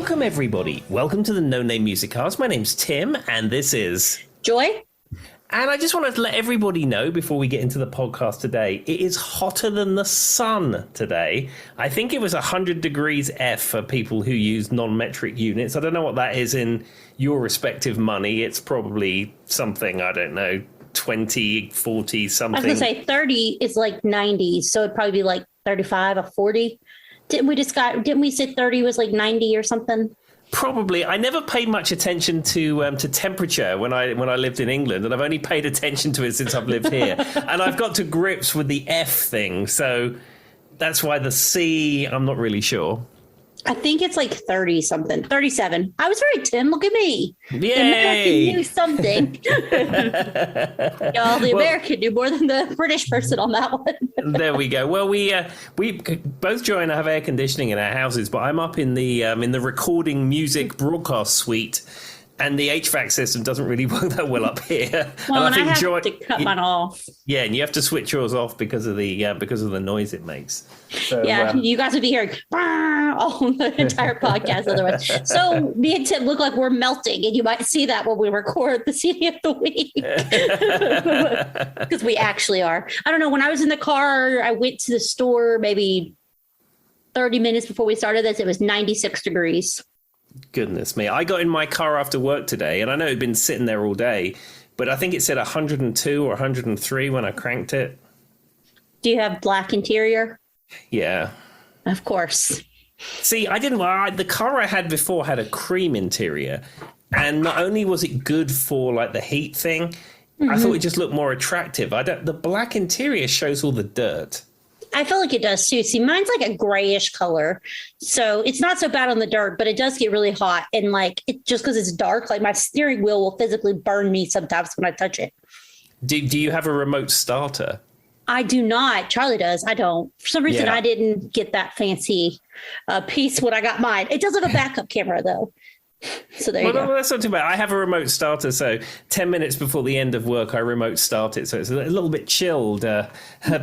Welcome, everybody. Welcome to the No Name Music Cast. My name's Tim, and this is Joy. And I just wanted to let everybody know before we get into the podcast today, it is hotter than the sun today. I think it was 100 degrees F for people who use non-metric units. I don't know what that is in your respective money. It's probably something, I don't know, 20, 40, something. I was going to say 30 is like 90, so it'd probably be like 35 or 40. Didn't we say 30 was like 90 or something? Probably. I never paid much attention to temperature when I lived in England, and I've only paid attention to it since I've lived here. And I've got to grips with the F thing, so that's why the C, I'm not really sure. I think it's like 30 something, 37. I was right, Tim. Look at me. Yay! The American knew something. Y'all, the American knew more than the British person on that one. There we go. Well, we both Joy and I have air conditioning in our houses, but I'm up in the recording music broadcast suite. And the HVAC system doesn't really work that well up here. Well, and I have to cut mine off. Yeah, and you have to switch yours off because of the noise it makes. So, yeah, you guys would be hearing all the entire podcast otherwise. So me and Tim look like we're melting, and you might see that when we record the CD of the week. Because we actually are. I don't know, when I was in the car, I went to the store maybe 30 minutes before we started this. It was 96 degrees. Goodness me. I got in my car after work today, and I know it'd been sitting there all day, but I think it said 102 or 103 when I cranked it. Do you have black interior? Yeah. Of course. See, the car I had before had a cream interior, and not only was it good for like the heat thing, I thought it just looked more attractive. The black interior shows all the dirt. I feel like it does too. See, mine's like a grayish color, so it's not so bad on the dirt, but it does get really hot. And like, it just because it's dark, like my steering wheel will physically burn me sometimes when I touch it. Do you have a remote starter? I do not. Charlie does. I don't. For some reason, I didn't get that fancy piece when I got mine. It does have a backup camera though. So there you go. Well, that's not too bad. I have a remote starter, so 10 minutes before the end of work, I remote start it. So it's a little bit chilled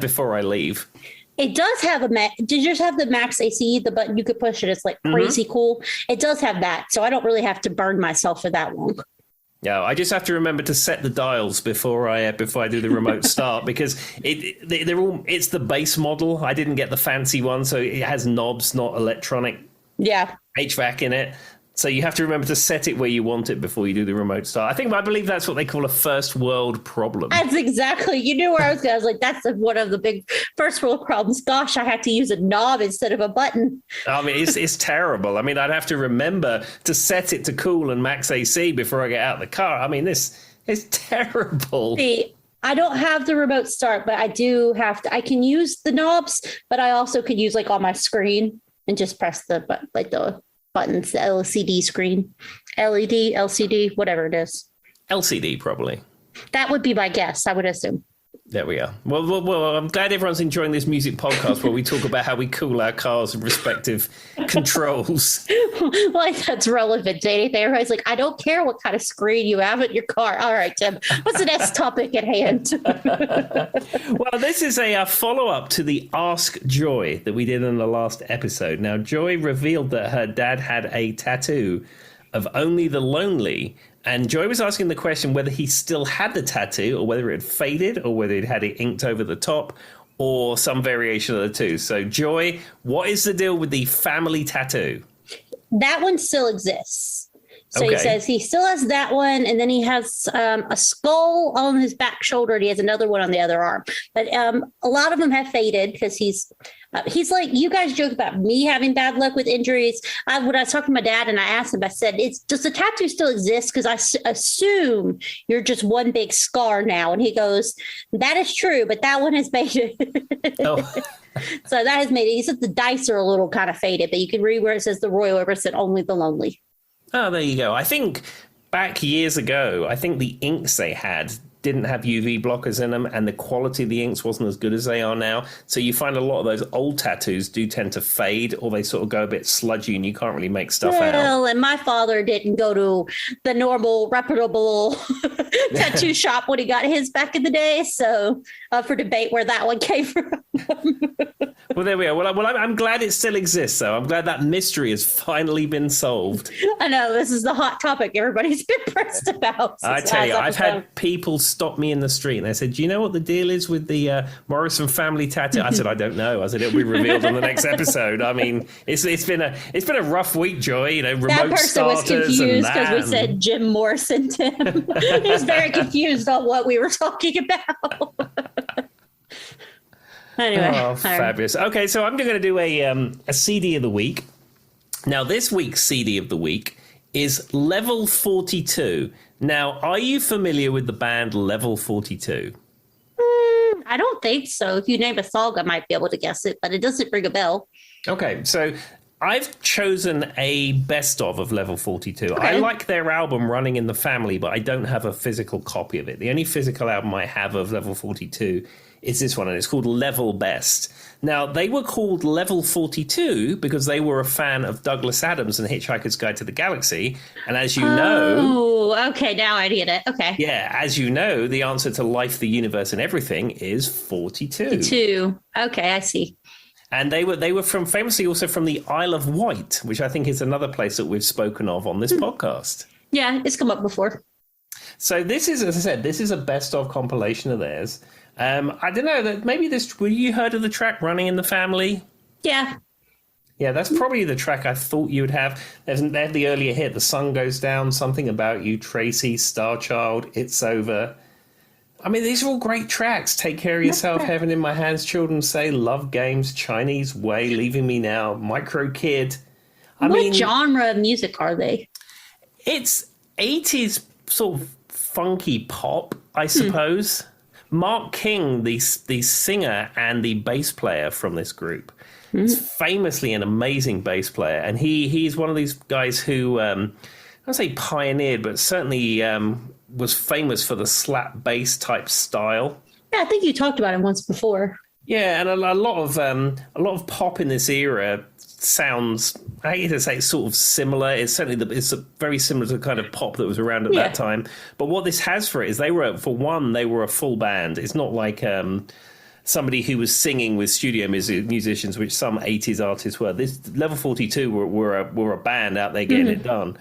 before I leave. It does have did yours have the max AC, the button you could push it? It's like crazy cool. It does have that. So I don't really have to burn myself for that long. Yeah, I just have to remember to set the dials before I do the remote start, because it's the base model. I didn't get the fancy one, so it has knobs, not electronic HVAC in it. So you have to remember to set it where you want it before you do the remote start. I believe that's what they call a first world problem. That's exactly. You knew where I was going. I was like, that's one of the big first world problems. Gosh, I have to use a knob instead of a button. I mean, it's terrible. I mean, I'd have to remember to set it to cool and max AC before I get out of the car. I mean, this is terrible. See, I don't have the remote start, but I do have to. I can use the knobs, but I also could use like on my screen and just press the buttons, the LCD screen, LED, LCD, whatever it is. LCD, probably. That would be my guess, I would assume. There we are. Well, I'm glad everyone's enjoying this music podcast where we talk about how we cool our cars and respective controls. Well, that's relevant to anything. Everybody's like, I don't care what kind of screen you have in your car. All right, Tim, what's the next topic at hand? Well, this is a follow-up to the Ask Joy that we did in the last episode. Now, Joy revealed that her dad had a tattoo of Only the Lonely. And Joy was asking the question whether he still had the tattoo, or whether it had faded, or whether he'd had it inked over the top, or some variation of the two. So, Joy, what is the deal with the family tattoo? That one still exists. So Okay. He says he still has that one, and then he has a skull on his back shoulder, and he has another one on the other arm. But a lot of them have faded because he's like, you guys joke about me having bad luck with injuries. When I was talking to my dad and I asked him, I said, does the tattoo still exist? Because I assume you're just one big scar now. And he goes, that is true, but that one has made it. Oh. So that has made it. He said the dice are a little kind of faded, but you can read where it says the Royal Emerson, Only the Lonely. Oh, there you go. I think back years ago, I think the inks they had didn't have UV blockers in them, and the quality of the inks wasn't as good as they are now. So you find a lot of those old tattoos do tend to fade, or they sort of go a bit sludgy and you can't really make stuff out. Well, and my father didn't go to the normal, reputable tattoo shop when he got his back in the day. So for debate where that one came from. Well, there we are. Well, I'm glad it still exists, though. I'm glad that mystery has finally been solved. I know this is the hot topic everybody's been pressed about. I tell you, I've had people stop me in the street and they said, "Do you know what the deal is with the Morrison family tattoo?" I said, "I don't know." I said, "It'll be revealed on the next episode." I mean, it's been a rough week, Joy. You know, remote that person was confused because we said Jim Morrison to him. He was very confused on what we were talking about. Anyway, fabulous. Okay, so I'm going to do a CD of the week. Now, this week's CD of the week is Level 42. Now, are you familiar with the band Level 42? I don't think so. If you name a song, I might be able to guess it, but it doesn't ring a bell. Okay, so I've chosen a best of Level 42. Okay. I like their album Running in the Family, but I don't have a physical copy of it. The only physical album I have of Level 42 is this one, and it's called Level Best. Now, they were called Level 42 because they were a fan of Douglas Adams and Hitchhiker's Guide to the Galaxy. And as you know... Oh, okay, now I get it. Okay. Yeah, as you know, the answer to life, the universe, and everything is 42. 42. Okay, I see. And they were famously also from the Isle of Wight, which I think is another place that we've spoken of on this podcast. Yeah, it's come up before. So this is, as I said, this is a best of compilation of theirs. I don't know, that maybe this, were you heard of the track Running in the Family? Yeah. Yeah, that's probably the track I thought you would have. They had the earlier hit, The Sun Goes Down, Something About You, Tracy, Star Child, It's Over. I mean, these are all great tracks. Take Care of Yourself, Heaven in My Hands, Children Say, Love Games, Chinese Way, Leaving Me Now, Micro Kid. What genre of music are they? It's 80s sort of funky pop, I suppose. Mark King, the singer and the bass player from this group, is famously an amazing bass player. And he's one of these guys who, I don't say pioneered, but certainly was famous for the slap bass type style. Yeah, I think you talked about it once before. Yeah, and a lot of pop in this era sounds, I hate to say, it's sort of similar. It's certainly it's very similar to the kind of pop that was around at that time. But what this has for it is they were a full band. It's not like somebody who was singing with studio musicians, which some 80s artists were. This Level 42 were a band out there getting it done.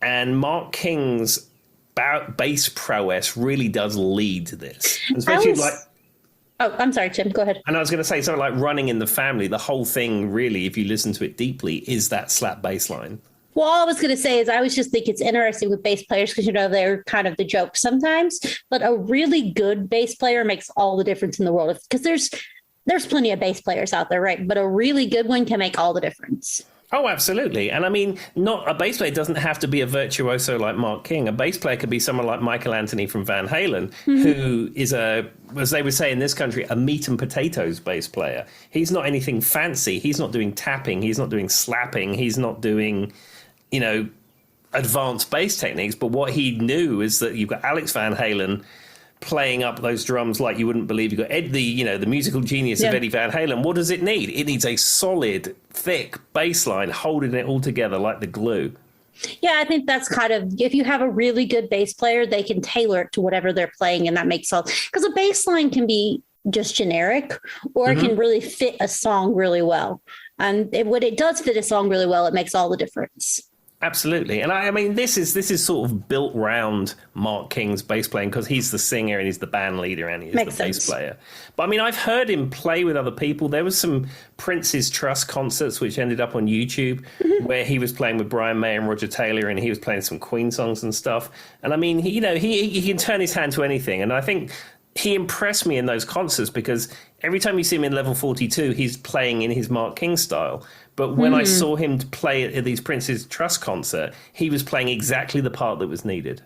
And Mark King's bass prowess really does lead to this. Especially Oh, I'm sorry, Tim. Go ahead. And I was going to say something like Running in the Family. The whole thing, really, if you listen to it deeply, is that slap bass line. Well, all I was going to say is I always just think it's interesting with bass players because, they're kind of the joke sometimes. But a really good bass player makes all the difference in the world. Because there's plenty of bass players out there, right? But a really good one can make all the difference. Oh, absolutely. And I mean, not a bass player doesn't have to be a virtuoso like Mark King. A bass player could be someone like Michael Anthony from Van Halen, who is as they would say in this country, a meat and potatoes bass player. He's not anything fancy. He's not doing tapping. He's not doing slapping. He's not doing, advanced bass techniques. But what he knew is that you've got Alex Van Halen playing up those drums like you wouldn't believe. You've got Ed, the musical genius of Eddie Van Halen. What does it need? It needs a solid, thick bass line holding it all together like the glue. Yeah, I think that's kind of, if you have a really good bass player, they can tailor it to whatever they're playing, and that makes all, because a bass line can be just generic, or it can really fit a song really well. And when it does fit a song really well, it makes all the difference. Absolutely. And I mean, this is sort of built round Mark King's bass playing because he's the singer and he's the band leader and he's the bass player. But I mean, I've heard him play with other people. There was some Prince's Trust concerts which ended up on YouTube where he was playing with Brian May and Roger Taylor, and he was playing some Queen songs and stuff. And I mean, he can turn his hand to anything. And I think he impressed me in those concerts because every time you see him in Level 42, he's playing in his Mark King style. But when I saw him play at these Prince's Trust concert, he was playing exactly the part that was needed.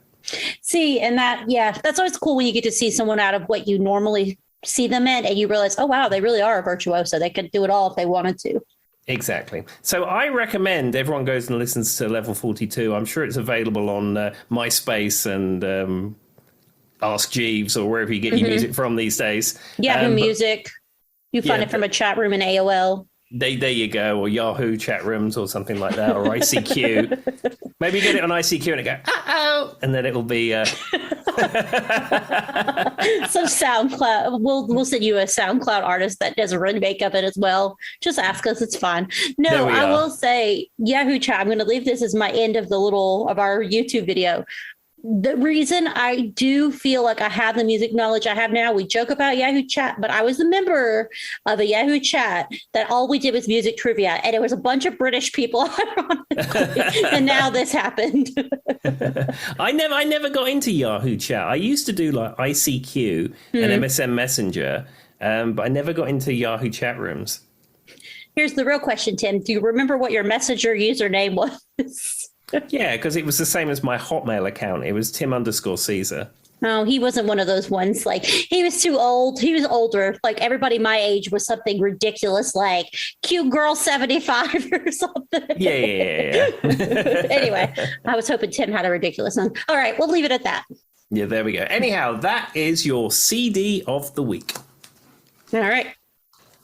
See, and that's always cool when you get to see someone out of what you normally see them in, and you realize, oh, wow, they really are a virtuoso. They could do it all if they wanted to. Exactly. So I recommend everyone goes and listens to Level 42. I'm sure it's available on MySpace and Ask Jeeves or wherever you get your music from these days. Yahoo Music. You find it from a chat room in AOL. There you go, or Yahoo chat rooms or something like that, or ICQ. Maybe get it on ICQ and it go, uh-oh, and then it'll be Some SoundCloud. We'll send you a SoundCloud artist that does remake of it as well. Just ask us; it's fine. No, I will say Yahoo Chat. I'm going to leave this as my end of our YouTube video. The reason I do feel like I have the music knowledge I have now, we joke about Yahoo Chat, but I was a member of a Yahoo Chat that all we did was music trivia, and it was a bunch of British people, ironically, and now this happened. I never got into Yahoo Chat. I used to do like ICQ and MSN Messenger, but I never got into Yahoo chat rooms. Here's the real question, Tim. Do you remember what your Messenger username was? Yeah, because it was the same as my Hotmail account. It was Tim_Caesar. No, he wasn't one of those ones. Like, he was too old. He was older. Like, everybody my age was something ridiculous, like Cute Girl 75 or something. Yeah. Anyway, I was hoping Tim had a ridiculous one. All right, we'll leave it at that. Yeah, there we go. Anyhow, that is your CD of the week. All right.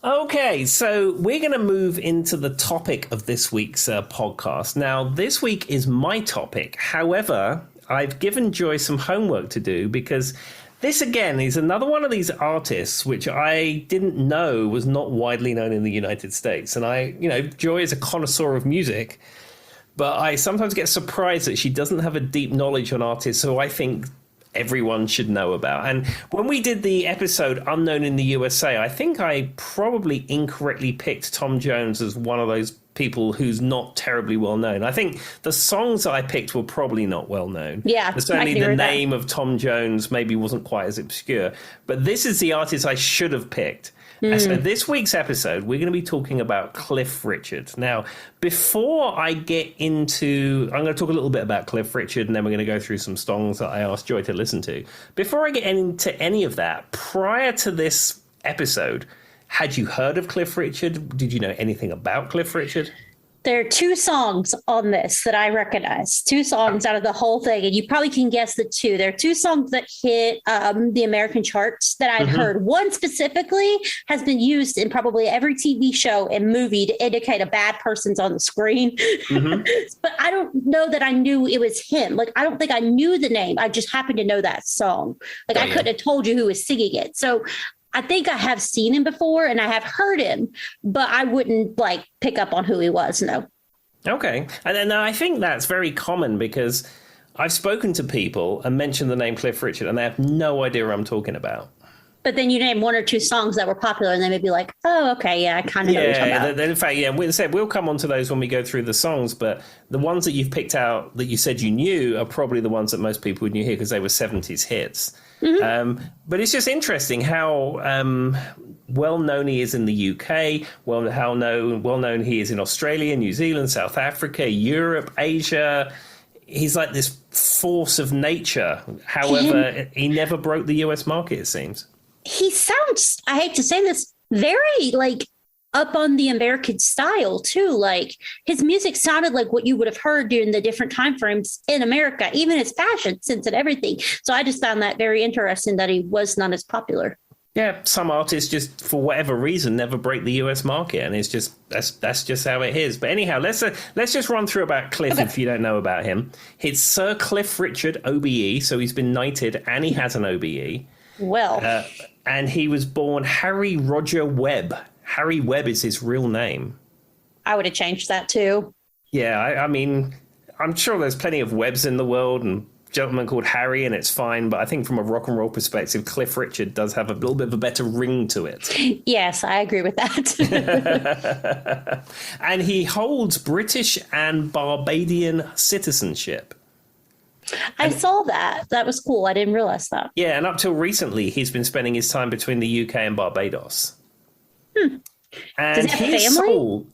Okay, so we're going to move into the topic of this week's podcast. Now, this week is my topic. However, I've given Joy some homework to do because this, again, is another one of these artists which I didn't know was not widely known in the United States. And Joy is a connoisseur of music, but I sometimes get surprised that she doesn't have a deep knowledge on artists who I think everyone should know about. And when we did the episode Unknown in the USA, I think I probably incorrectly picked Tom Jones as one of those people who's not terribly well known. I think the songs I picked were probably not well known. Yeah, certainly the name of Tom Jones maybe wasn't quite as obscure. But this is the artist I should have picked. So this week's episode, we're going to be talking about Cliff Richard. Now, before I get into... I'm going to talk a little bit about Cliff Richard, and then we're going to go through some songs that I asked Joy to listen to. Before I get into any of that, prior to this episode, had you heard of Cliff Richard? Did you know anything about Cliff Richard? There are two songs on this that I recognize, two songs out of the whole thing, and you probably can guess the two. There are two songs that hit the American charts that I've heard. One specifically has been used in probably every TV show and movie to indicate a bad person's on the screen. But I don't know that I knew it was him. Like, I don't think I knew the name. I just happened to know that song. Like, I couldn't have told you who was singing it. So I think I have seen him before and I have heard him, but I wouldn't like pick up on who he was. No. Okay. And then I think that's very common because I've spoken to people and mentioned the name Cliff Richard and they have no idea what I'm talking about. But then you name one or two songs that were popular and they may be like, oh, okay, yeah, I kind of know what you're talking about. In fact, we'll come on to those when we go through the songs, but the ones that you've picked out that you said you knew are probably the ones that most people knew here because they were 70s hits. But it's just interesting how well known he is in the UK, how well known he is in Australia, New Zealand, South Africa, Europe, Asia. He's like this force of nature. However, he never broke the US market, it seems. He sounds, I hate to say this, very like up on the American style too. Like his music sounded like what you would have heard during the different time frames in America, even his fashion sense and everything. So I just found that very interesting that he was not as popular. Yeah, some artists just for whatever reason never break the US market, and it's just that's just how it is. But anyhow, let's just run through about Cliff if you don't know about him. It's Sir Cliff Richard OBE, so he's been knighted and he has an OBE. Well, and he was born Harry Roger Webb. Harry Webb is his real name. I would have changed that too. Yeah, I mean, I'm sure there's plenty of Webbs in the world and gentleman called Harry, and it's fine. But I think from a rock and roll perspective, Cliff Richard does have a little bit of a better ring to it. Yes, I agree with that. And he holds British and Barbadian citizenship. I saw that. That was cool. I didn't realize that. Yeah, and up till recently, he's been spending his time between the UK and Barbados. And does he have family?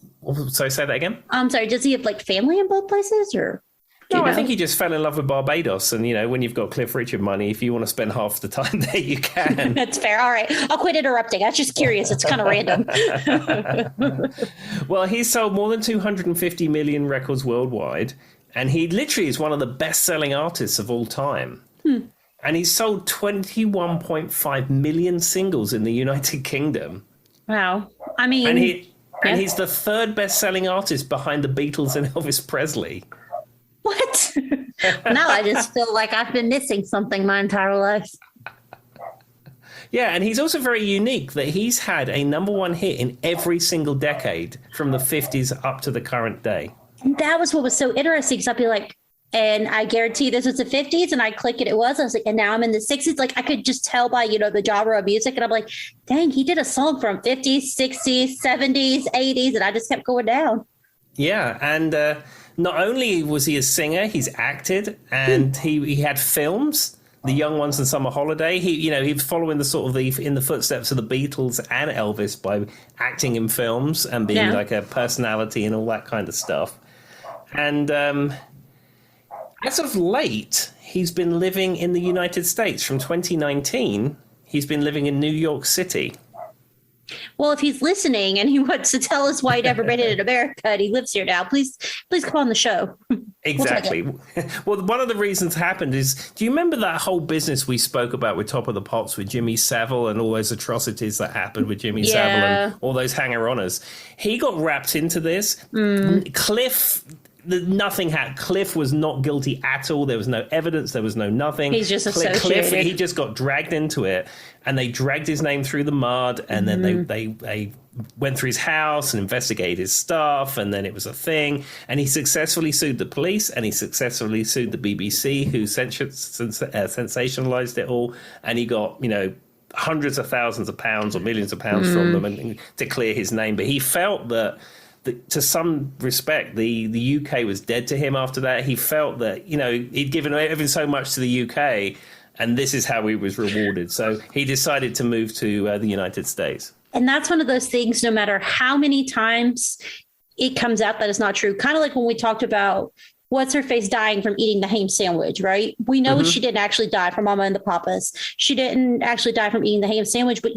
So say that again? I'm sorry. Does he have like family in both places, or? No, I think he just fell in love with Barbados. And, when you've got Cliff Richard money, if you want to spend half the time there, you can. That's fair. All right. I'll quit interrupting. I was just curious. It's kind of random. Well, he's sold more than 250 million records worldwide. And he literally is one of the best-selling artists of all time. And he's sold 21.5 million singles in the United Kingdom. Wow. I mean... And he's the third best-selling artist behind the Beatles and Elvis Presley. What? Now I just feel like I've been missing something my entire life. Yeah, and he's also very unique that he's had a number one hit in every single decade from the 50s up to the current day. And that was what was so interesting because I'd be like, and I guarantee this was the 50s, and I click it, it was. I was like, and now I'm in the 60s. Like I could just tell by, the genre of music. And I'm like, dang, he did a song from 50s, 60s, 70s, 80s. And I just kept going down. Yeah, and not only was he a singer, he's acted, and he had films. The Young Ones and Summer Holiday. He was following in the footsteps of the Beatles and Elvis by acting in films and being like a personality and all that kind of stuff. And as of late, he's been living in the United States. From 2019, he's been living in New York City. Well, if he's listening and he wants to tell us why he never made it in America and he lives here now, please come on the show. Exactly. Well, one of the reasons happened is, do you remember that whole business we spoke about with Top of the Pops with Jimmy Savile and all those atrocities that happened with Jimmy Savile and all those hanger-oners? He got wrapped into this. Cliff... Cliff was not guilty at all. There was no evidence. There was no nothing. He's just associated. Cliff, he just got dragged into it, and they dragged his name through the mud. And then they went through his house and investigated his stuff, and then it was a thing. And he successfully sued the police, and he successfully sued the BBC, who sensationalized it all. And he got hundreds of thousands of pounds or millions of pounds from them and to clear his name. But he felt that. To some respect, the UK was dead to him after that. He felt that, he'd given everything so much to the UK, and this is how he was rewarded. So he decided to move to the United States. And that's one of those things, no matter how many times it comes out that it's not true. Kind of like when we talked about what's her face dying from eating the ham sandwich, right? We know she didn't actually die from Mama and the Papas. She didn't actually die from eating the ham sandwich, but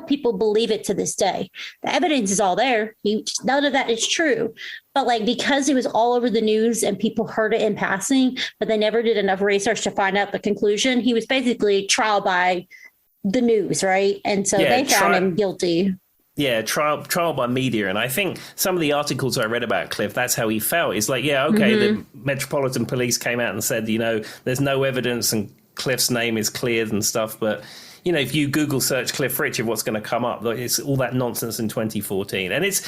people believe it to this day. The evidence is all there. None of that is true. But because it was all over the news and people heard it in passing, but they never did enough research to find out the conclusion, he was basically trial by the news, right? And so they found him guilty. Yeah, trial by media. And I think some of the articles I read about Cliff, that's how he felt. It's like, the Metropolitan Police came out and said, there's no evidence and Cliff's name is cleared and stuff. But, if you Google search Cliff Richard, what's going to come up? It's all that nonsense in 2014. And it's,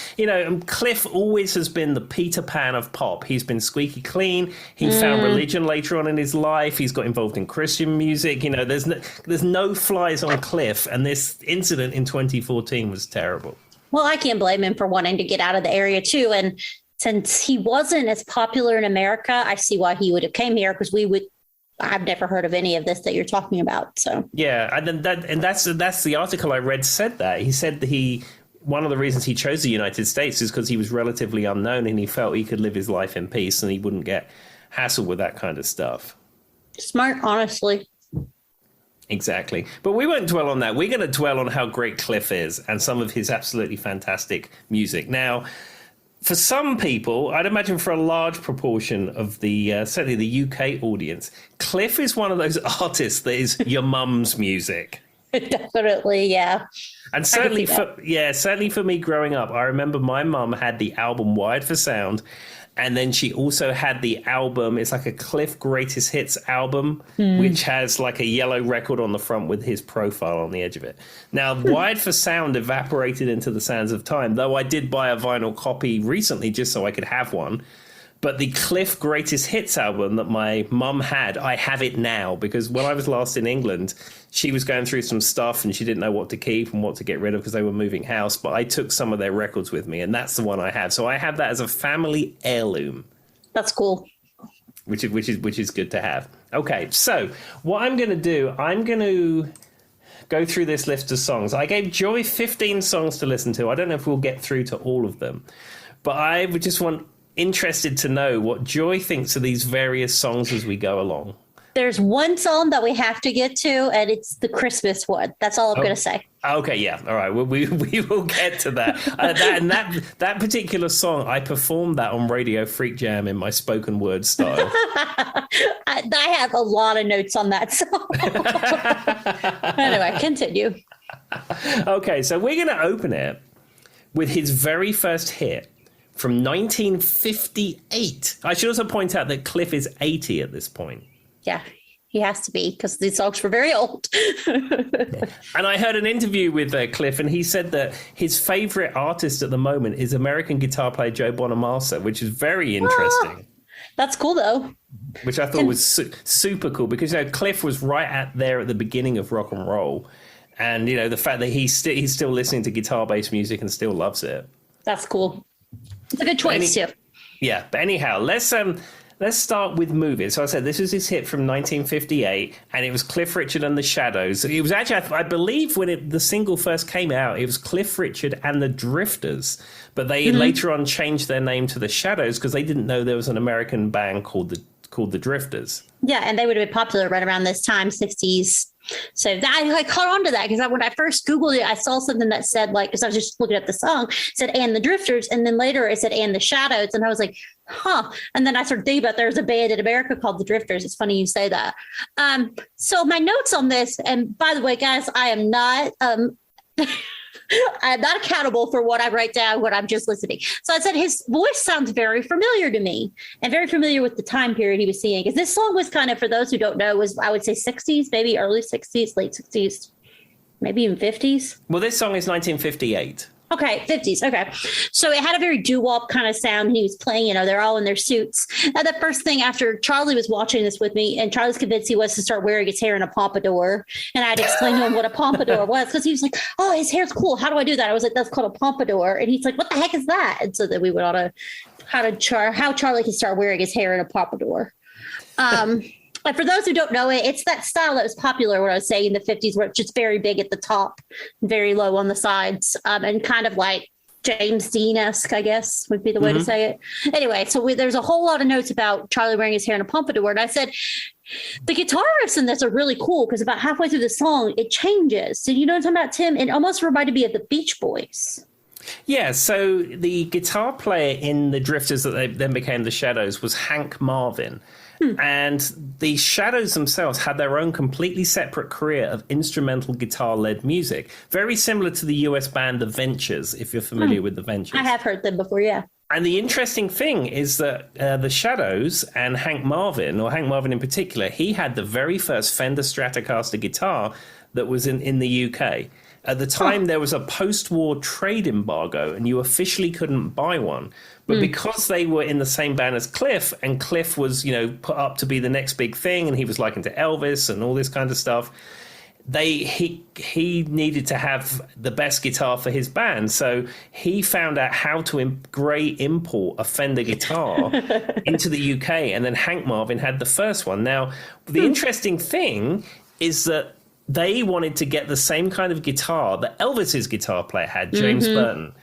Cliff always has been the Peter Pan of pop. He's been squeaky clean. He found religion later on in his life. He's got involved in Christian music. There's no flies on Cliff. And this incident in 2014 was terrible. Well, I can't blame him for wanting to get out of the area, too. And since he wasn't as popular in America, I see why he would have came here, because I've never heard of any of this that you're talking about. So yeah, and that's the article I read said that. He said that one of the reasons he chose the United States is because he was relatively unknown and he felt he could live his life in peace and he wouldn't get hassled with that kind of stuff. Smart, honestly. Exactly. But we won't dwell on that. We're going to dwell on how great Cliff is and some of his absolutely fantastic music. Now, for some people, I'd imagine for a large proportion of certainly the UK audience, Cliff is one of those artists that is your mum's music. Definitely, yeah. And certainly for me growing up, I remember my mum had the album Wired for Sound, and then she also had the album, it's like a Cliff Greatest Hits album, which has like a yellow record on the front with his profile on the edge of it. Now, Wired for Sound evaporated into the sands of time, though I did buy a vinyl copy recently just so I could have one. But the Cliff Greatest Hits album that my mum had, I have it now, because when I was last in England, she was going through some stuff and she didn't know what to keep and what to get rid of because they were moving house. But I took some of their records with me, and that's the one I have. So I have that as a family heirloom. That's cool. Which is good to have. Okay, so what I'm going to do, I'm going to go through this list of songs. I gave Joy 15 songs to listen to. I don't know if we'll get through to all of them, but I would just interested to know what Joy thinks of these various songs as we go along. There's one song that we have to get to, and it's the Christmas one. That's all I'm going to say. Okay, yeah. All right. Well, we will get to that. That particular song, I performed that on Radio Freak Jam in my spoken word style. I have a lot of notes on that song. Anyway, continue. Okay, so we're going to open it with his very first hit from 1958. I should also point out that Cliff is 80 at this point. Yeah, he has to be because these songs were very old. And I heard an interview with Cliff, and he said that his favorite artist at the moment is American guitar player Joe Bonamassa, which is very interesting. That's cool, though. Which I thought was super cool because, Cliff was right at the beginning of rock and roll. And, the fact that he's still listening to guitar-based music and still loves it. That's cool. It's a good choice, too. Yeah, but anyhow, let's start with movies. So I said this was his hit from 1958, and it was Cliff Richard and the Shadows. It was actually, I believe, when the single first came out, it was Cliff Richard and the Drifters, but they later on changed their name to the Shadows because they didn't know there was an American band called the Drifters. Yeah, and they would have been popular right around this time, 60s. So I caught on to that because when I first Googled it, I saw something that said, because I was just looking at the song, said, and the Drifters. And then later it said, and the Shadows. And I was like, huh. And then I started thinking about there's a band in America called the Drifters. It's funny you say that. So my notes on this, and by the way, guys, I am not... I'm not accountable for what I write down when I'm just listening. So I said his voice sounds very familiar to me and very familiar with the time period he was singing. Because this song was kind of, for those who don't know, was, I would say 60s, maybe early 60s, late 60s, maybe even 50s. Well, this song is 1958. Okay, 50s. Okay. So it had a very doo-wop kind of sound. And he was playing, they're all in their suits. And the first thing after Charlie was watching this with me, and Charlie's convinced he was to start wearing his hair in a pompadour. And I had to explain to him what a pompadour was because he was like, oh, his hair's cool. How do I do that? I was like, that's called a pompadour. And he's like, what the heck is that? And so then we went on how Charlie can start wearing his hair in a pompadour. Like for those who don't know it, it's that style that was popular when I was saying in the 50s, where it's just very big at the top, very low on the sides, and kind of like James Dean-esque, I guess would be the way to say it. Anyway, so there's a whole lot of notes about Charlie wearing his hair in a pompadour. And I said, the guitar riffs in this are really cool because about halfway through the song, it changes. So you know what I'm talking about, Tim? It almost reminded me of the Beach Boys. Yeah, so the guitar player in the Drifters that they then became the Shadows was Hank Marvin. And the Shadows themselves had their own completely separate career of instrumental guitar-led music, very similar to the US band The Ventures, if you're familiar with The Ventures. I have heard them before, yeah. And the interesting thing is that the Shadows and Hank Marvin, or Hank Marvin in particular, he had the very first Fender Stratocaster guitar that was in the UK. At the time, there was a post-war trade embargo, and you officially couldn't buy one. But because they were in the same band as Cliff, and Cliff was, put up to be the next big thing, and he was like into Elvis and all this kind of stuff, he needed to have the best guitar for his band. So he found out how to import a Fender guitar into the UK, and then Hank Marvin had the first one. Now, the interesting thing is that they wanted to get the same kind of guitar that Elvis's guitar player had, James Burton.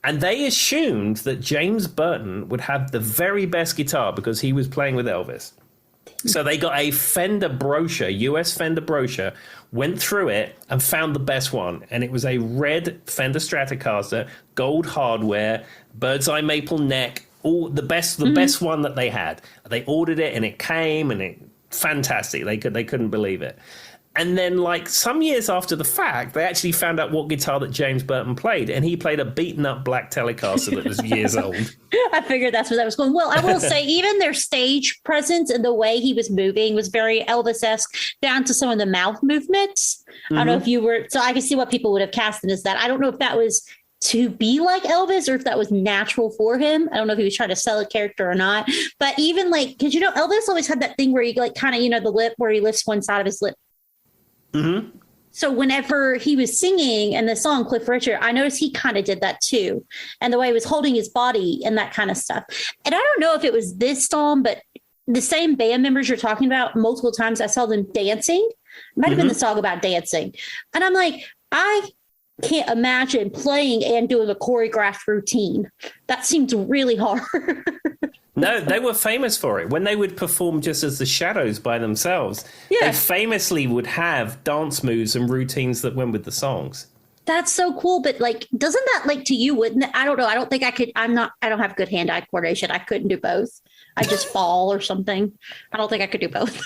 And they assumed that James Burton would have the very best guitar because he was playing with Elvis. So they got a Fender brochure, US Fender brochure, went through it and found the best one. And it was a red Fender Stratocaster, gold hardware, bird's eye maple neck, all the best one that they had. They ordered it and it came and it fantastic. They couldn't believe it. And then, some years after the fact, they actually found out what guitar that James Burton played, and he played a beaten-up black Telecaster that was years old. I figured that's where that was going. Well, I will say, even their stage presence and the way he was moving was very Elvis-esque, down to some of the mouth movements. I don't know if you were... So I can see what people would have cast him as that. I don't know if that was to be like Elvis or if that was natural for him. I don't know if he was trying to sell a character or not. But even, because, Elvis always had that thing where he, kind of, the lip, where he lifts one side of his lip. So whenever he was singing in the song Cliff Richard, I noticed he kind of did that too. And the way he was holding his body and that kind of stuff. And I don't know if it was this song, but the same band members you're talking about, multiple times I saw them dancing. It might have been the song about dancing. And I'm like, I can't imagine playing and doing a choreographed routine. That seems really hard. No, they were famous for it. When they would perform just as the Shadows by themselves, they famously would have dance moves and routines that went with the songs. That's so cool. But doesn't that to you, wouldn't it? I don't know. I don't think I could. I don't have good hand-eye coordination. I couldn't do both. I just fall or something. I don't think I could do both.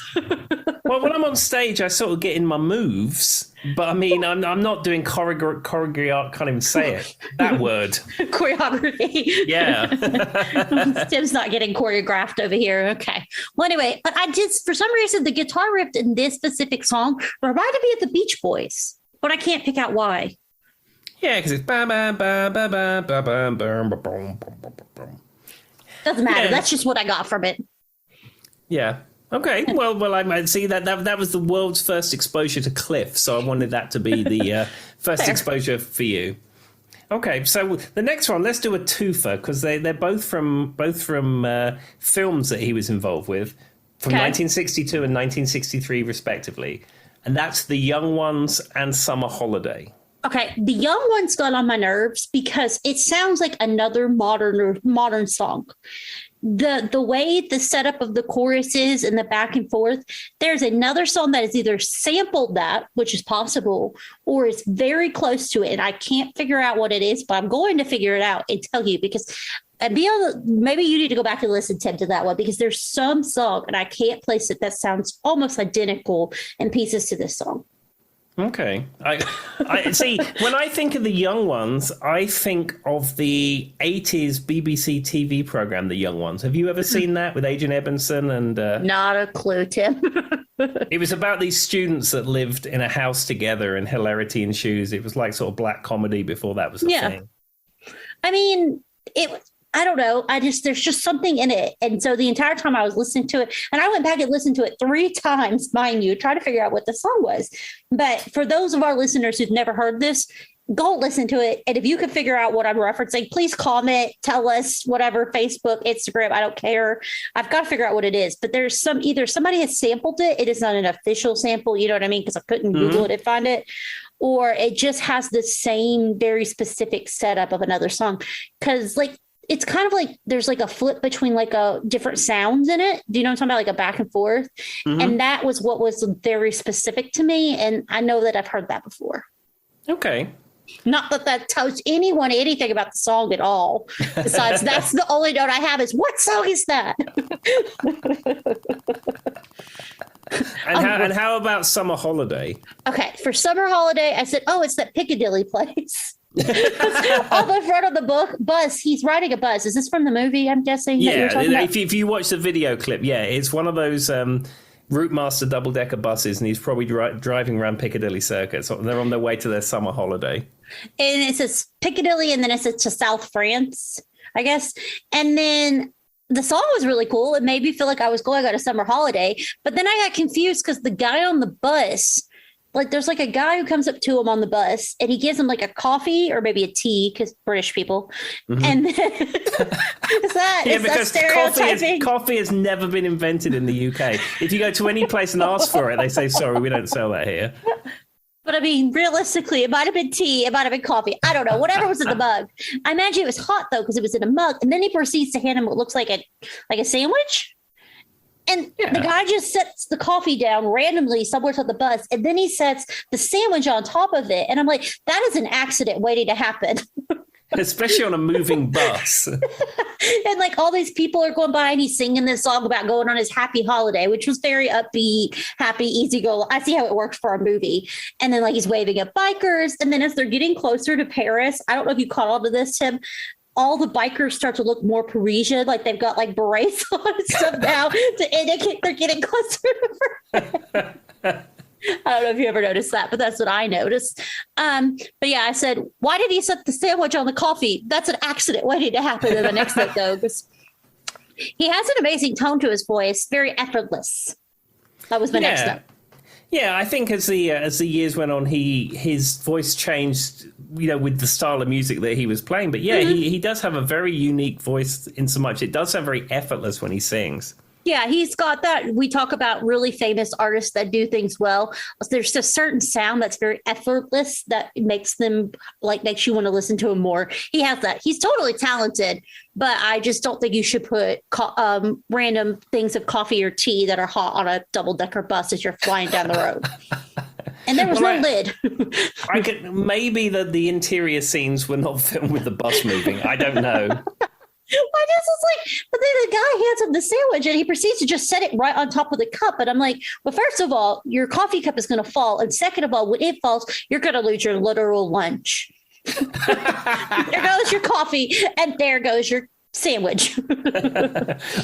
Well, when I'm on stage, I sort of get in my moves But I mean, I'm not doing choreography. Can't even say it. That word. Choreography. Yeah. Tim's not getting choreographed over here. Okay. Well, anyway, but I just, for some reason, the guitar riff in this specific song reminded me of the Beach Boys, but I can't pick out why. Yeah, because it's bam, bam, bam, bam, bam, bam, bam, bam, bam, bam, bam, bam. Doesn't matter. Yeah. That's just what I got from it. Yeah. Okay. Well, I might see that was the world's first exposure to Cliff, so I wanted that to be the first exposure for you. Okay. So the next one, let's do a twofer because they're both from films that he was involved with from 1962 and 1963 respectively, and that's The Young Ones and Summer Holiday. Okay, The Young Ones got on my nerves because it sounds like another modern song. The way the setup of the chorus is and the back and forth, there's another song that is either sampled that, which is possible, or is very close to it. And I can't figure out what it is, but I'm going to figure it out and tell you because maybe you need to go back and listen, Tim, to that one because there's some song and I can't place it that sounds almost identical in pieces to this song. Okay. I see, when I think of The Young Ones, I think of the 80s BBC TV program, The Young Ones. Have you ever seen that with Adrian Ebenson? And not a clue, Tim. It was about these students that lived in a house together and hilarity ensues. It was like sort of black comedy before that was a thing. I mean, I don't know. There's just something in it. And so the entire time I was listening to it, and I went back and listened to it 3 times, mind you, trying to figure out what the song was. But for those of our listeners who've never heard this, go listen to it. And if you can figure out what I'm referencing, please comment, tell us, whatever, Facebook, Instagram, I don't care. I've got to figure out what it is. But there's either somebody has sampled it. It is not an official sample. You know what I mean? Because I couldn't Google it and find it. Or it just has the same very specific setup of another song. Because it's kind of like there's like a flip between like a different sounds in it. Do you know what I'm talking about? Like a back and forth. Mm-hmm. And that was what was very specific to me. And I know that I've heard that before. Okay. Not that tells anyone anything about the song at all. Besides, that's the only note I have is what song is that? And how about Summer Holiday? Okay. For Summer Holiday, I said, it's that Piccadilly place. On the front of the book, Buzz, he's riding a bus. Is this from the movie, I'm guessing? Yeah, if you watch the video clip, it's one of those Route Master double-decker buses, and he's probably driving around Piccadilly Circus. They're on their way to their summer holiday. And it says Piccadilly, and then it says to South France, I guess. And then the song was really cool. It made me feel like I was going on a summer holiday. But then I got confused because the guy on the bus, there's like a guy who comes up to him on the bus and he gives him like a coffee or maybe a tea because British people. Mm-hmm. And then, is that stereotyping? Coffee has never been invented in the UK. If you go to any place and ask for it, they say, sorry, we don't sell that here. But I mean, realistically, it might have been tea. It might have been coffee. I don't know. Whatever was in the mug. I imagine it was hot, though, because it was in a mug. And then he proceeds to hand him what looks like a sandwich. And the guy just sets the coffee down randomly somewhere on the bus. And then he sets the sandwich on top of it. And I'm like, that is an accident waiting to happen. Especially on a moving bus. And all these people are going by and he's singing this song about going on his happy holiday, which was very upbeat, happy, easy go. I see how it works for a movie. And then he's waving at bikers. And then as they're getting closer to Paris, I don't know if you caught on to this, Tim, all the bikers start to look more Parisian, like they've got berets on and stuff now to indicate they're getting closer to I don't know if you ever noticed that, but that's what I noticed. But yeah, I said, why did he set the sandwich on the coffee? That's an accident waiting to happen in the next note, though, because he has an amazing tone to his voice, very effortless. That was my next note. Yeah, I think as the years went on, his voice changed, with the style of music that he was playing. But yeah, he does have a very unique voice in so much. It does sound very effortless when he sings. Yeah, he's got that. We talk about really famous artists that do things well. There's a certain sound that's very effortless that makes them makes you want to listen to him more. He has that. He's totally talented, but I just don't think you should put random things of coffee or tea that are hot on a double-decker bus as you're flying down the road. And there was no lid. I could maybe the interior scenes were not filmed with the bus moving. I don't know. I just was like, but then the guy hands him the sandwich and he proceeds to just set it right on top of the cup. And I'm like, well, first of all, your coffee cup is going to fall. And second of all, when it falls, you're going to lose your literal lunch. There goes your coffee and there goes your sandwich.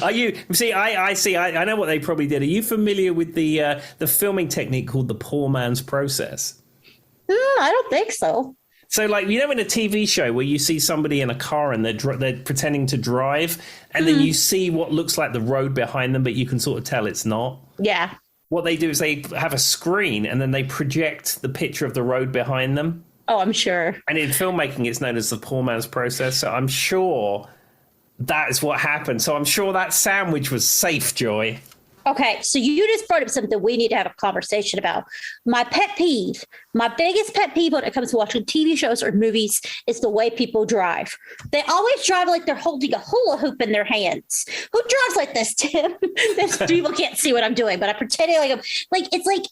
Are you I know what they probably did. Are you familiar with the filming technique called the poor man's process? I don't think so. So, like, you know, in a TV show where you see somebody in a car and they're pretending to drive, and then you see what looks like the road behind them, but you can sort of tell it's not. Yeah. What they do is they have a screen and then they project the picture of the road behind them. Oh, I'm sure. And in filmmaking, it's known as the poor man's process. So I'm sure that is what happened. So I'm sure that sandwich was safe, Joy. Okay, so you just brought up something we need to have a conversation about. My biggest pet peeve when it comes to watching TV shows or movies is the way people drive. They always drive like they're holding a hula hoop in their hands. Who drives like this, Tim? People can't see what I'm doing, but I'm pretending like I'm it's like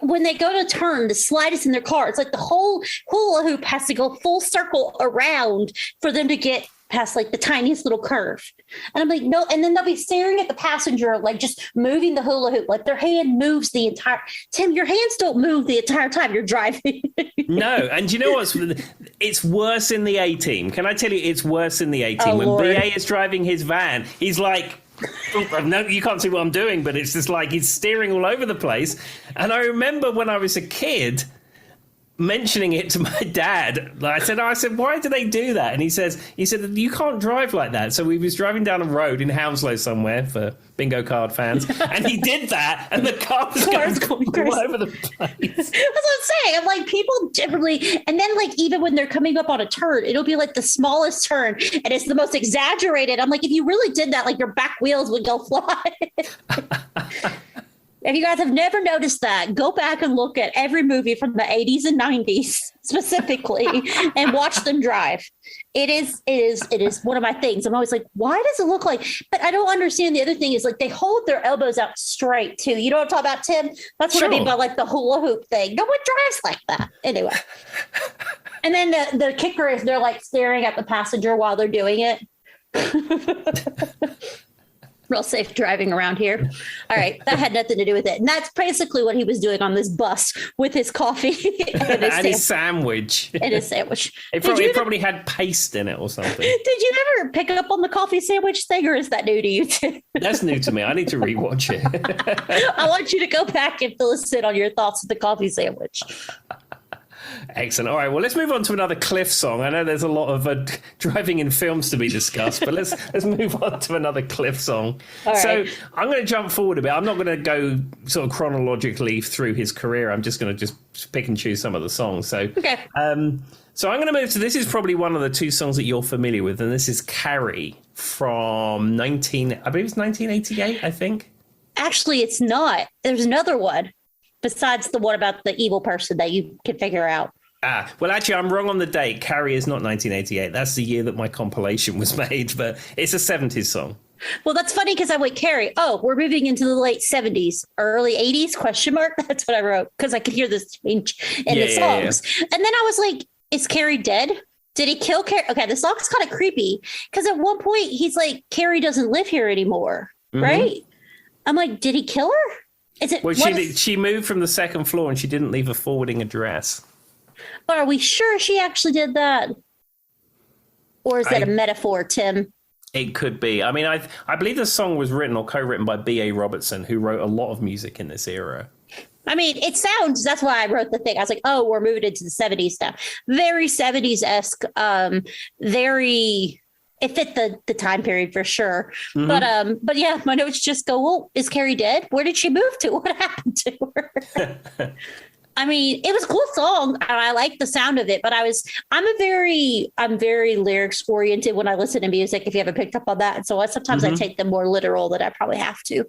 when they go to turn, the slide is in their car. It's like the whole hula hoop has to go full circle around for them to get past like the tiniest little curve. And I'm like, no. And then they'll be staring at the passenger, like just moving the hula hoop, like their hand moves the entire. Tim, your hands don't move the entire time you're driving. No. And you know what's, it's worse in the A team. Can I tell you, it's worse in the A team. Oh, when Lord. BA is driving his van, he's like, no, you can't see what I'm doing, but it's just like he's steering all over the place. And I remember when I was a kid mentioning it to my dad. I said, why do they do that? And he said, you can't drive like that. So we was driving down a road in Hounslow somewhere for bingo card fans, and he did that, and the car was going all over the place. That's what I'm saying. I'm like, people generally, and then like even when they're coming up on a turn, it'll be like the smallest turn, and it's the most exaggerated. I'm like, if you really did that, like your back wheels would go fly. If you guys have never noticed that, go back and look at every movie from the 80s and 90s specifically and watch them drive. It is one of my things. I'm always like, why does it look like? But I don't understand. The other thing is like they hold their elbows out straight too. You know what I'm talking about, Tim? That's what I mean by like the hula hoop thing. No one drives like that. Anyway. And then the kicker is they're like staring at the passenger while they're doing it. Real safe driving around here. All right. That had nothing to do with it. And that's basically what he was doing on this bus with his coffee and his sandwich. And his sandwich. It probably had paste in it or something. Did you ever pick up on the coffee sandwich thing, or is that new to you too? That's new to me. I need to rewatch it. I want you to go back and fill us in on your thoughts of the coffee sandwich. Excellent. All right. Well, let's move on to another Cliff song. I know there's a lot of driving in films to be discussed, but let's move on to another Cliff song. All right. So I'm going to jump forward a bit. I'm not going to go sort of chronologically through his career. I'm just going to just pick and choose some of the songs. So, okay. So I'm going to move to, this is probably one of the two songs that you're familiar with, and this is Carrie from I believe it's 1988, I think. Actually, it's not. There's another one besides the one about the evil person that you can figure out. Well, actually, I'm wrong on the date. Carrie is not 1988. That's the year that my compilation was made, but it's a 70s song. Well, that's funny because I went, Carrie, we're moving into the late 70s, early 80s, question mark. That's what I wrote because I could hear this change in the songs. Yeah. And then I was like, is Carrie dead? Did he kill Carrie? Okay, the song's kind of creepy because at one point he's like, Carrie doesn't live here anymore, right? I'm like, did he kill her? Is it? Well, she moved from the second floor and she didn't leave a forwarding address. But are we sure she actually did that? Or is that a metaphor, Tim? It could be. I mean, I believe the song was written or co-written by B.A. Robertson, who wrote a lot of music in this era. I mean, it sounds, that's why I wrote the thing. I was like, we're moving into the 70s now. Very 70s-esque, it fit the time period for sure. But yeah, my notes just go, well, is Carrie dead? Where did she move to? What happened to her? I mean, it was a cool song and I like the sound of it, but I'm very lyrics oriented when I listen to music, if you haven't picked up on that. And so sometimes I take them more literal than I probably have to.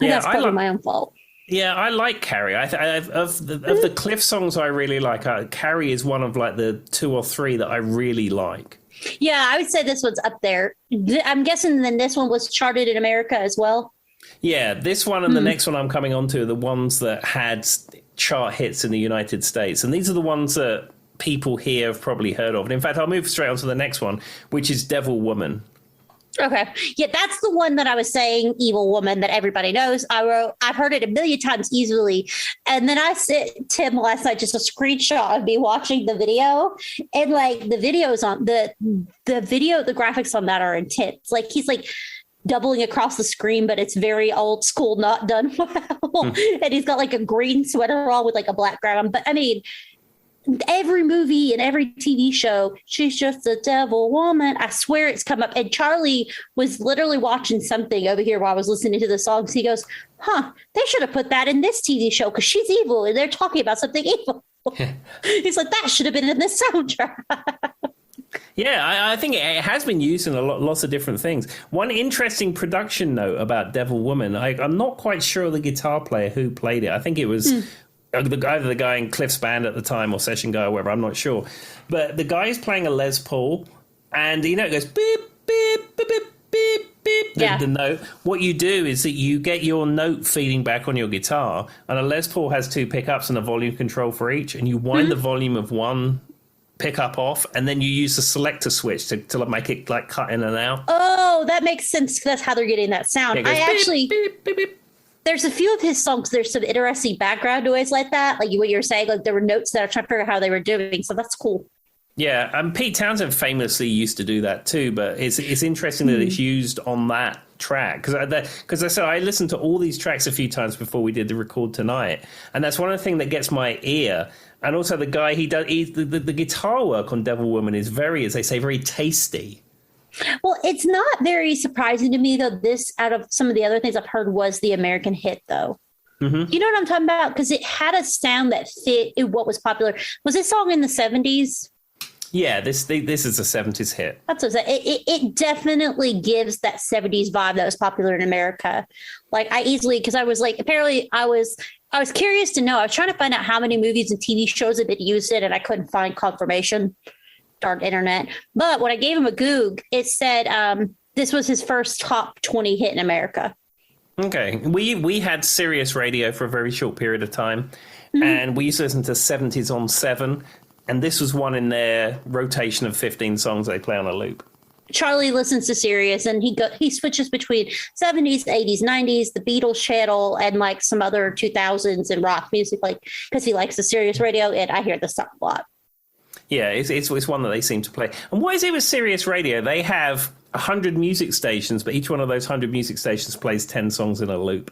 And that's probably my own fault. Yeah, I like Carrie. Of the Cliff songs I really like, Carrie is one of like the 2 or 3 that I really like. Yeah, I would say this one's up there. I'm guessing then this one was charted in America as well. Yeah, this one and the next one I'm coming on to are the ones that had chart hits in the United States. And these are the ones that people here have probably heard of. And in fact, I'll move straight on to the next one, which is Devil Woman. Okay. Yeah, that's the one that I was saying, Evil Woman, that everybody knows. I've heard it a million times easily. And then I sent Tim last night just a screenshot of me watching the video. And like the videos on the video, the graphics on that are intense. Like he's like doubling across the screen, but it's very old school, not done well. And he's got like a green sweater on with like a black ground. But I mean, every movie and every TV show, she's just a devil woman. I swear it's come up. And Charlie was literally watching something over here while I was listening to the songs. He goes, they should have put that in this TV show because she's evil and they're talking about something evil. He's like, that should have been in this soundtrack. Yeah, I think it has been used in lots of different things. One interesting production note about Devil Woman, I'm not quite sure of the guitar player who played it. I think it was either the guy in Cliff's band at the time or session guy or whatever, I'm not sure. But the guy's playing a Les Paul, and it goes beep, beep, beep, beep, beep, beep, the note. What you do is that you get your note feeding back on your guitar, and a Les Paul has 2 pickups and a volume control for each, and you wind the volume of one pickup off, and then you use the selector switch to make it like cut in and out. Oh, that makes sense. That's how they're getting that sound. Goes, beep, beep, beep, beep. There's a few of his songs, there's some interesting background noise like that. Like what you're saying, like there were notes that I'm trying to figure out how they were doing. So that's cool. Yeah, and Pete Townsend famously used to do that too, but it's interesting that it's used on that track. Because I said I listened to all these tracks a few times before we did the record tonight, and that's one of the things that gets my ear. And also the guy, the guitar work on Devil Woman is very, as they say, very tasty. Well, it's not very surprising to me, though. This, out of some of the other things I've heard, was the American hit, though. Mm-hmm. You know what I'm talking about? Because it had a sound that fit what was popular. Was this song in the 70s? Yeah, this is a 70s hit. That's what it definitely gives that 70s vibe that was popular in America. Like because I was like, apparently I was curious to know. I was trying to find out how many movies and TV shows had used it, and I couldn't find confirmation. Darn internet. But when I gave him a Goog, it said this was his first top 20 hit in America. Okay. We had Sirius Radio for a very short period of time, and we used to listen to 70s on 7, and this was one in their rotation of 15 songs they play on a loop. Charlie listens to Sirius, and he switches between 70s, 80s, 90s, the Beatles channel, and like some other 2000s and rock music, like because he likes the Sirius Radio, and I hear this stuff a lot. Yeah, it's one that they seem to play. And what is it with Sirius Radio? They have 100 music stations, but each one of those 100 music stations plays 10 songs in a loop.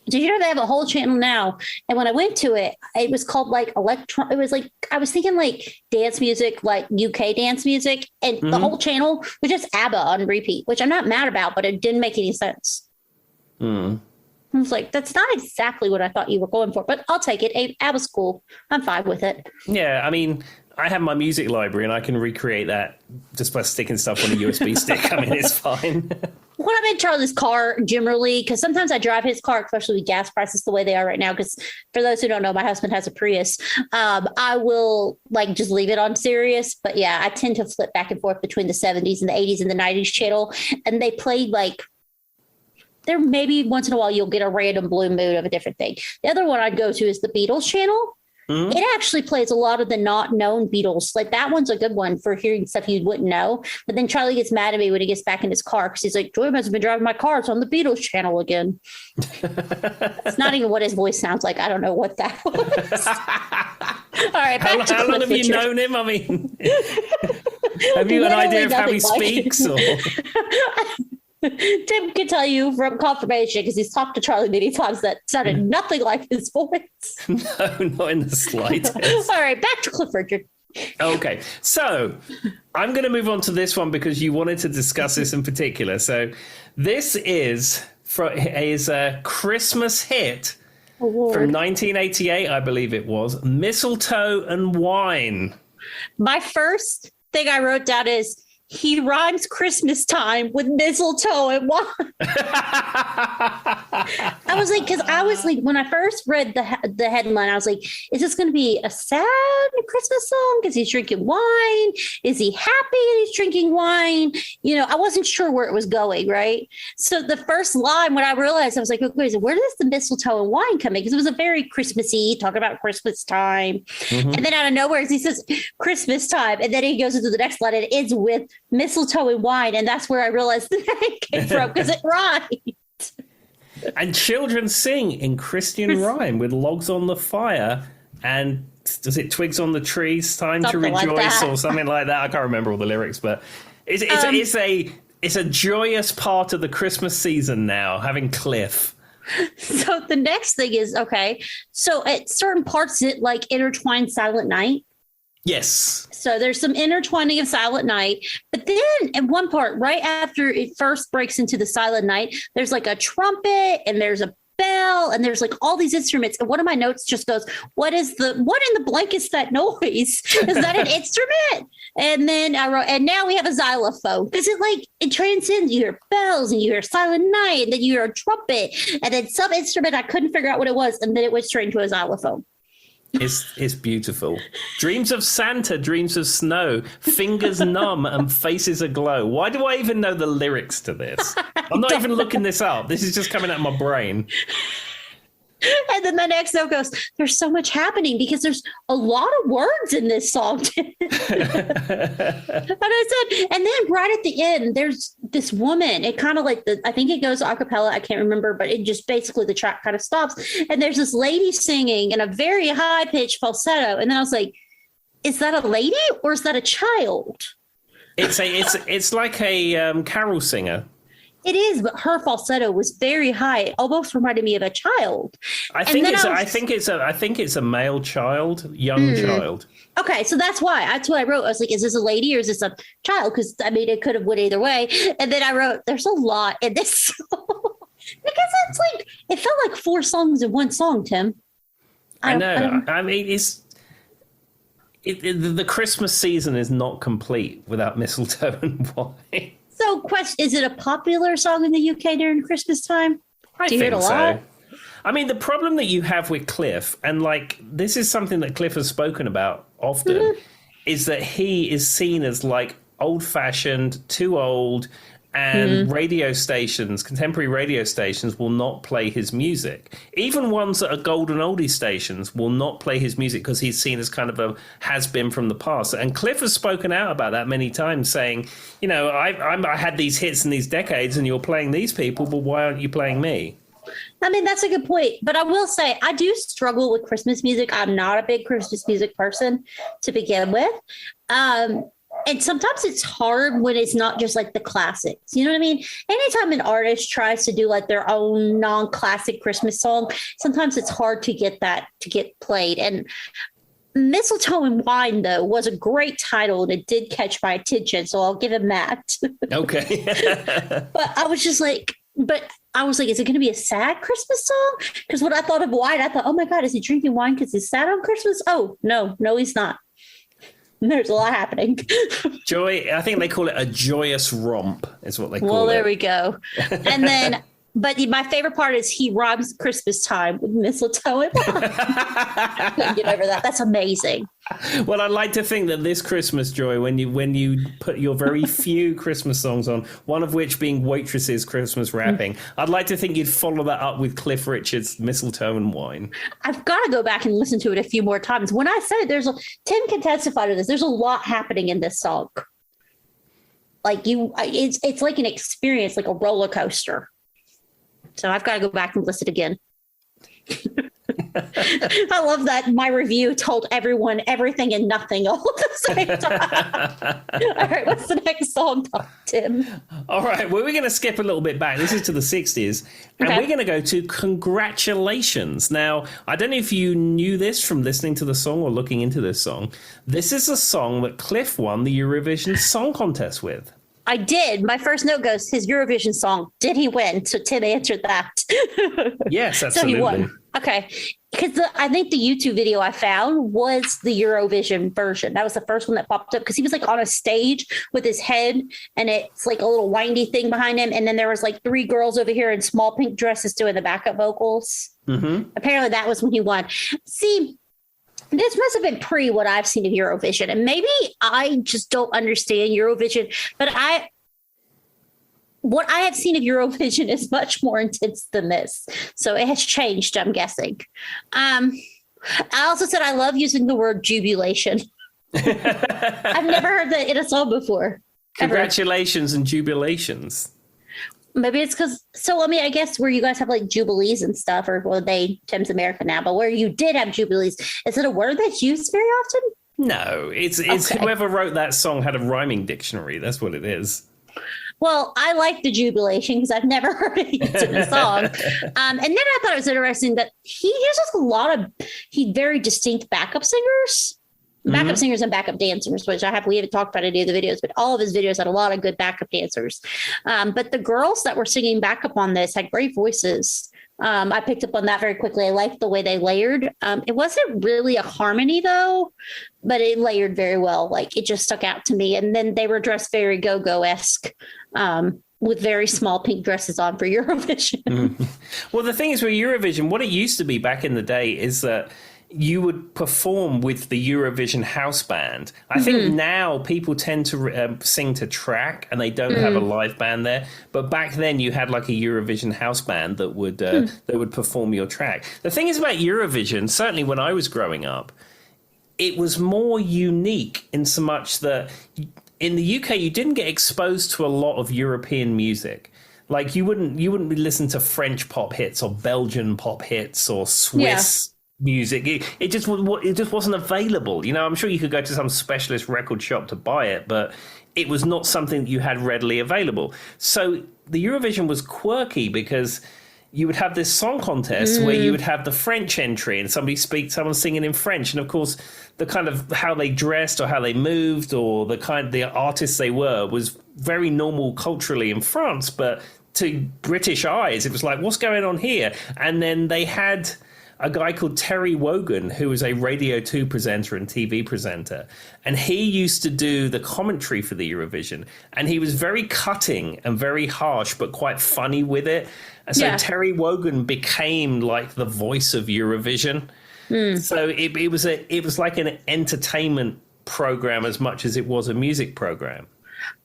Did you know they have a whole channel now? And when I went to it, it was called like it was like, I was thinking like dance music, like UK dance music. And the whole channel was just ABBA on repeat, which I'm not mad about, but it didn't make any sense. I was like, that's not exactly what I thought you were going for, but I'll take it. ABBA's cool. I'm fine with it. Yeah, I mean, I have my music library and I can recreate that just by sticking stuff on a USB stick. I mean, it's fine. When I'm in Charlie's car, generally, because sometimes I drive his car, especially with gas prices the way they are right now, because for those who don't know, my husband has a Prius. I will like just leave it on Sirius. But yeah, I tend to flip back and forth between the 70s and the 80s and the 90s channel. And they play like, there maybe once in a while you'll get a random blue mood of a different thing. The other one I'd go to is the Beatles channel. It actually plays a lot of the not known Beatles. Like that one's a good one for hearing stuff you wouldn't know. But then Charlie gets mad at me when he gets back in his car because he's like, Joy must have been driving my car. It's on the Beatles channel again. It's not even what his voice sounds like. I don't know what that was. All right. How long have you known him? I mean, have you an idea of how he speaks? Or? Tim can tell you from confirmation because he's talked to Charlie many times that sounded nothing like his voice. No, not in the slightest. All right, back to Clifford. Okay, so I'm going to move on to this one because you wanted to discuss this in particular. So this is a Christmas hit from 1988, I believe it was, Mistletoe and Wine. My first thing I wrote down is, he rhymes Christmas time with mistletoe and wine. I was like, when I first read the headline, I was like, is this going to be a sad Christmas song? Because he's drinking wine. Is he happy that he's drinking wine? You know, I wasn't sure where it was going, right? So the first line, when I realized, I was like, okay, where does the mistletoe and wine come in? Because it was a very Christmassy, talking about Christmas time. And then out of nowhere, he says Christmas time. And then he goes into the next line and it ends with mistletoe and wine, and that's where I realized the name came from because it rhymed. And children sing in Christian rhyme with logs on the fire and does it twigs on the trees, time Something to rejoice, like or something like that. I can't remember all the lyrics, but it's a joyous part of the Christmas season now, having Cliff. So the next thing is, okay, so at certain parts it like intertwine Silent Night. Yes. So there's some intertwining of Silent Night, but then at one part, right after it first breaks into the Silent Night, there's like a trumpet and there's a bell and there's like all these instruments. And one of my notes just goes, what in the blank is that noise? Is that an instrument? And then I wrote, and now we have a xylophone because it transcends. You hear bells and you hear Silent Night and then you hear a trumpet and then some instrument. I couldn't figure out what it was. And then it went straight into a xylophone. It's beautiful. Dreams of Santa, dreams of snow, fingers numb and faces aglow. Why do I even know the lyrics to this? I'm not even looking this up. This is just coming out of my brain. And then the next note goes, there's so much happening because there's a lot of words in this song. And I said, and then right at the end, there's this woman. It kind of like I think it goes a cappella. I can't remember, but it just basically the track kind of stops. And there's this lady singing in a very high pitched falsetto. And then I was like, is that a lady or is that a child? It's like a carol singer. It is, but her falsetto was very high. It almost reminded me of a child. I think it's a male child, young child. Okay, so that's why. That's what I wrote. I was like, is this a lady or is this a child? Because, I mean, it could have went either way. And then I wrote, there's a lot in this song. Because it's like, it felt like 4 songs in one song, Tim. I know. I mean, the Christmas season is not complete without Mistletoe and Wine. So, is it a popular song in the UK during Christmas time? I think so. I mean, the problem that you have with Cliff, and like this is something that Cliff has spoken about often, is that he is seen as like old-fashioned, too old, and radio stations, contemporary radio stations, will not play his music. Even ones that are golden oldie stations will not play his music because he's seen as kind of a has-been from the past. And Cliff has spoken out about that many times, saying, you know, I had these hits in these decades and you're playing these people, but why aren't you playing me? I mean, that's a good point. But I will say, I do struggle with Christmas music. I'm not a big Christmas music person to begin with. And sometimes it's hard when it's not just like the classics. You know what I mean? Anytime an artist tries to do like their own non-classic Christmas song, sometimes it's hard to get that to get played. And Mistletoe and Wine, though, was a great title and it did catch my attention. So I'll give him that. Okay. But I was like, is it going to be a sad Christmas song? Because when I thought of wine, I thought, oh my God, is he drinking wine because he's sad on Christmas? Oh, no, he's not. There's a lot happening. Joy, I think they call it a joyous romp is what they call it. Well, there we go. And then, but my favorite part is he rhymes Christmas time with mistletoe and wine. I couldn't get over that. That's amazing. Well, I'd like to think that this Christmas, Joy, when you put your very few Christmas songs on, one of which being Waitress's Christmas rapping, I'd like to think you'd follow that up with Cliff Richard's Mistletoe and Wine. I've got to go back and listen to it a few more times. When I said Tim can testify to this, there's a lot happening in this song. Like it's like an experience, like a roller coaster. So I've got to go back and listen again. I love that my review told everyone everything and nothing all at the same time. All right, what's the next song, Tim? All right, well, we're going to skip a little bit back. This is to the 60s, and we're going to go to Congratulations. Now, I don't know if you knew this from listening to the song or looking into this song. This is a song that Cliff won the Eurovision Song Contest with. I did. My first note goes, his Eurovision song. Did he win? So Tim answered that. Yes, absolutely. So he won. Okay. Because I think the YouTube video I found was the Eurovision version. That was the first one that popped up because he was like on a stage with his head and it's like a little windy thing behind him. And then there was like 3 girls over here in small pink dresses doing the backup vocals. Mm-hmm. Apparently that was when he won. See, this must have been pre what I've seen of Eurovision. And maybe I just don't understand Eurovision, but what I have seen of Eurovision is much more intense than this. So it has changed, I'm guessing. I also said I love using the word jubilation. I've never heard that in a song before. Congratulations and jubilations. Maybe it's because, so I mean, I guess where you guys have like jubilees and stuff, or well, Tim's America now, but where you did have jubilees, is it a word that's used very often? No, it's Okay. whoever wrote that song had a rhyming dictionary. That's what it is. Well, I like the jubilation because I've never heard it used in a song. And then I thought it was interesting that he uses a lot of very distinct backup singers. Backup singers and backup dancers, which we haven't talked about any of the videos, but all of his videos had a lot of good backup dancers. But the girls that were singing backup on this had great voices. I picked up on that very quickly. I liked the way they layered. It wasn't really a harmony though, but it layered very well. Like it just stuck out to me. And then they were dressed very go-go-esque. With very small pink dresses on for Eurovision. Well, the thing is with Eurovision, what it used to be back in the day is that you would perform with the Eurovision house band. I think now people tend to sing to track and they don't have a live band there. But back then you had like a Eurovision house band that would perform your track. The thing is about Eurovision, certainly when I was growing up, it was more unique in so much that in the UK you didn't get exposed to a lot of European music. Like you wouldn't be listening to French pop hits or Belgian pop hits or Swiss music. It just wasn't available. You know, I'm sure you could go to some specialist record shop to buy it, but it was not something that you had readily available. So the Eurovision was quirky because you would have this song contest where you would have the French entry and someone singing in French. And of course, the kind of how they dressed or how they moved or the artists they were was very normal culturally in France. But to British eyes, it was like, what's going on here? And then they had a guy called Terry Wogan, who was a Radio 2 presenter and TV presenter. And he used to do the commentary for the Eurovision. And he was very cutting and very harsh, but quite funny with it. And so Terry Wogan became like the voice of Eurovision. So it was like an entertainment program as much as it was a music program.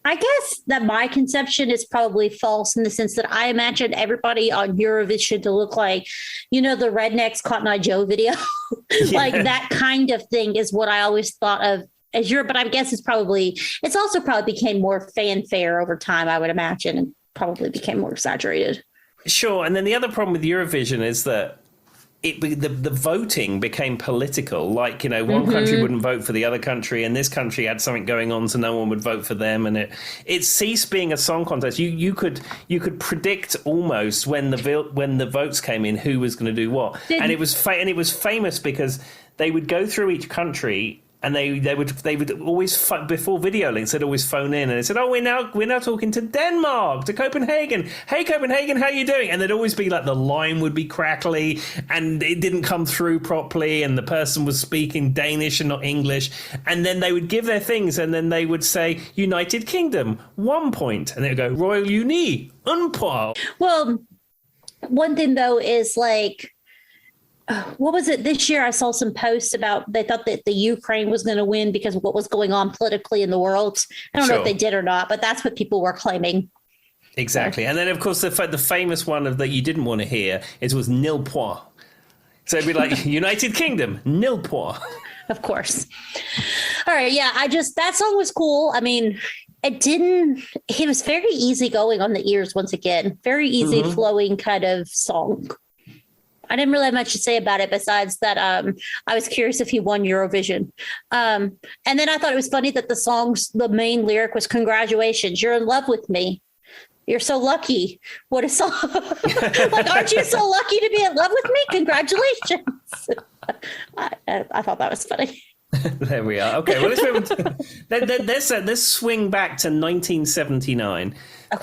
I guess that my conception is probably false in the sense that I imagine everybody on Eurovision to look like, you know, the Rednecks Cotton Eye Joe video. Like that kind of thing is what I always thought of as Europe. But I guess it's also probably became more fanfare over time, I would imagine, and probably became more exaggerated. Sure. And then the other problem with Eurovision is that the voting became political. Like, you know, one country wouldn't vote for the other country, and this country had something going on, so no one would vote for them, and it ceased being a song contest. You could predict almost when the votes came in who was going to do what, and it was famous because they would go through each country. And they would always before video links, they'd always phone in and they said, "Oh, we're now talking to Denmark, to Copenhagen. Hey, Copenhagen, how you doing?" And there'd always be like the line would be crackly and it didn't come through properly, and the person was speaking Danish and not English. And then they would give their things, and then they would say United Kingdom 1 point, and they'd go Royal Uni 1 point. Well, one thing though is like, what was it this year? I saw some posts about they thought that the Ukraine was going to win because of what was going on politically in the world. I don't know if they did or not, but that's what people were claiming. Exactly. And then, of course, the famous one that you didn't want to hear was nil point. So it'd be like United Kingdom, nil point. Of course. All right. Yeah. That song was cool. I mean, it was very easy going on the ears once again. Very easy flowing kind of song. I didn't really have much to say about it besides that I was curious if he won Eurovision. And then I thought it was funny that the main lyric was "Congratulations, you're in love with me. You're so lucky." What a song. Like, aren't you so lucky to be in love with me? Congratulations. I thought that was funny. There we are. Okay, well, let's swing back to 1979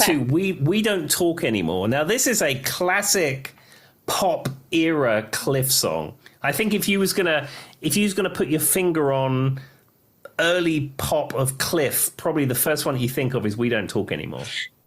to We Don't Talk Anymore. Now, this is a classic pop era Cliff song. I think if you was gonna put your finger on early pop of Cliff, probably the first one you think of is We Don't Talk Anymore.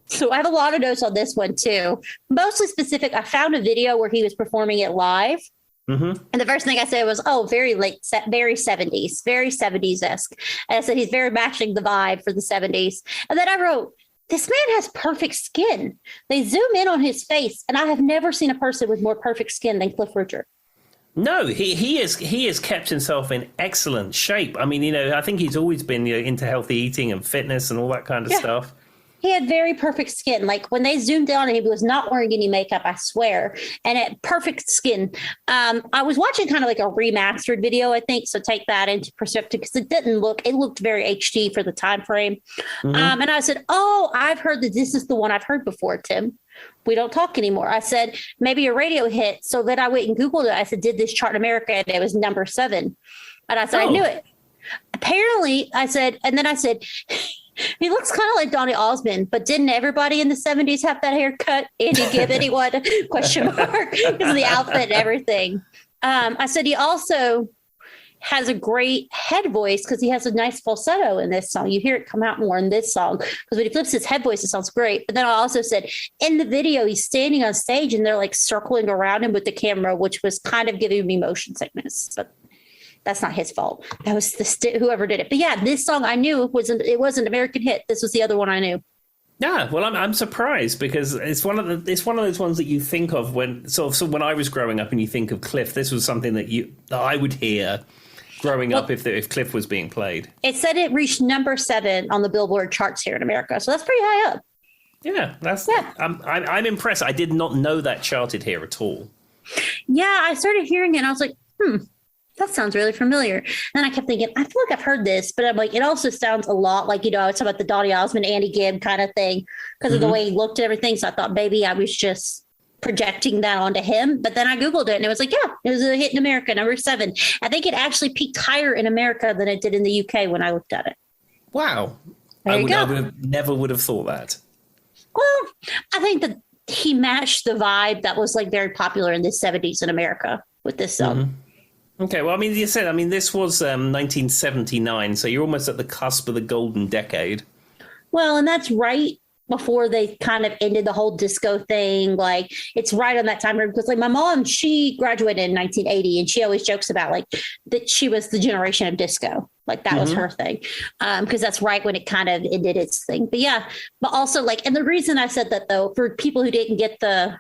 So I have a lot of notes on this one too. Mostly specific. I found a video where he was performing it live. And the first thing I said was, "Oh, very late, very 70s, very 70s-esque." And I said he's very matching the vibe for the 70s. And then I wrote, "This man has perfect skin." They zoom in on his face, and I have never seen a person with more perfect skin than Cliff Richard. No, he has kept himself in excellent shape. I mean, I think he's always been into healthy eating and fitness and all that kind of stuff. He had very perfect skin. Like when they zoomed in on him, he was not wearing any makeup, I swear, and had perfect skin. I was watching kind of like a remastered video, I think. So take that into perspective because it looked very HD for the time frame. Mm-hmm. And I said, oh, I've heard that this is the one I've heard before, Tim. We don't talk anymore. I said, maybe a radio hit. So then I went and Googled it. I said, did this chart in America? And it was number 7. And I said, I knew it. Apparently, I said, he looks kind of like Donny Osmond, but didn't everybody in the 70s have that haircut? Andy Gibb, anyone? Question mark. Because of the outfit and everything. I said he also has a great head voice because he has a nice falsetto in this song. You hear it come out more in this song because when he flips his head voice, it sounds great. But then I also said in the video, he's standing on stage and they're like circling around him with the camera, which was kind of giving me motion sickness. But that's not his fault. That was whoever did it. But yeah, this song I knew it was an American hit. This was the other one I knew. Yeah, well, I'm surprised because it's one of those ones that you think of when so when I was growing up and you think of Cliff. This was something that I would hear growing up if Cliff was being played. It said it reached number 7 on the Billboard charts here in America, so that's pretty high up. Yeah, I'm impressed. I did not know that charted here at all. Yeah, I started hearing it and I was like, that sounds really familiar. And then I kept thinking, I feel like I've heard this, but I'm like, it also sounds a lot like, it's about the Donny Osmond, Andy Gibb kind of thing because of the way he looked and everything. So I thought maybe I was just projecting that onto him. But then I Googled it and it was like, yeah, it was a hit in America, number 7. I think it actually peaked higher in America than it did in the UK when I looked at it. Wow. I would have thought that. Well, I think that he matched the vibe that was like very popular in the 70s in America with this song. Mm-hmm. Okay, well, I mean, you said, this was 1979, so you're almost at the cusp of the golden decade. Well, and that's right before they kind of ended the whole disco thing. Like, it's right on that time because, like, my mom, she graduated in 1980, and she always jokes about, like, that she was the generation of disco. Like, that was her thing, because that's right when it kind of ended its thing. But, yeah, but also, like, and the reason I said that, though, for people who didn't get the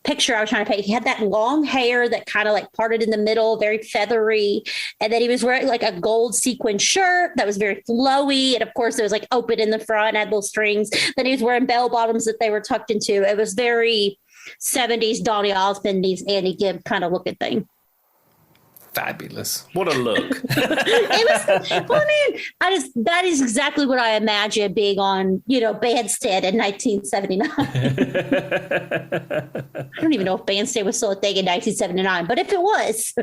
picture I was trying to paint, he had that long hair that kind of like parted in the middle, very feathery. And then he was wearing like a gold sequin shirt that was very flowy. And of course it was like open in the front, had little strings. Then he was wearing bell bottoms that they were tucked into. It was very 70s Donny Osmond, Andy Gibb kind of looking thing. Fabulous. What a look. That is exactly what I imagine being on, Bandstand in 1979. I don't even know if Bandstand was still a thing in 1979, but if it was,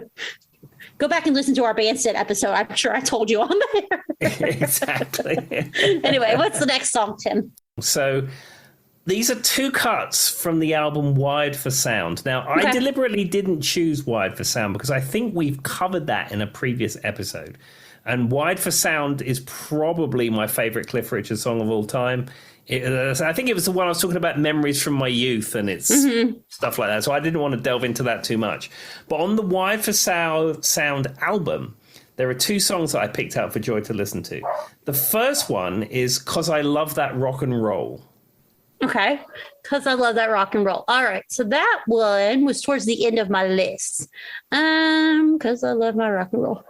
go back and listen to our Bandstand episode. I'm sure I told you on there. Exactly. Anyway, what's the next song, Tim? So these are 2 cuts from the album Wired for Sound. Now, I deliberately didn't choose Wired for Sound because I think we've covered that in a previous episode. And Wired for Sound is probably my favorite Cliff Richard song of all time. I think it was the one I was talking about, memories from my youth and it's stuff like that. So I didn't want to delve into that too much. But on the Wired for Sound album, there are 2 songs that I picked out for Joy to listen to. The first one is 'Cause I Love That Rock and Roll. Okay, because I love that rock and roll. All right, so that one was towards the end of my list. Because I love my rock and roll.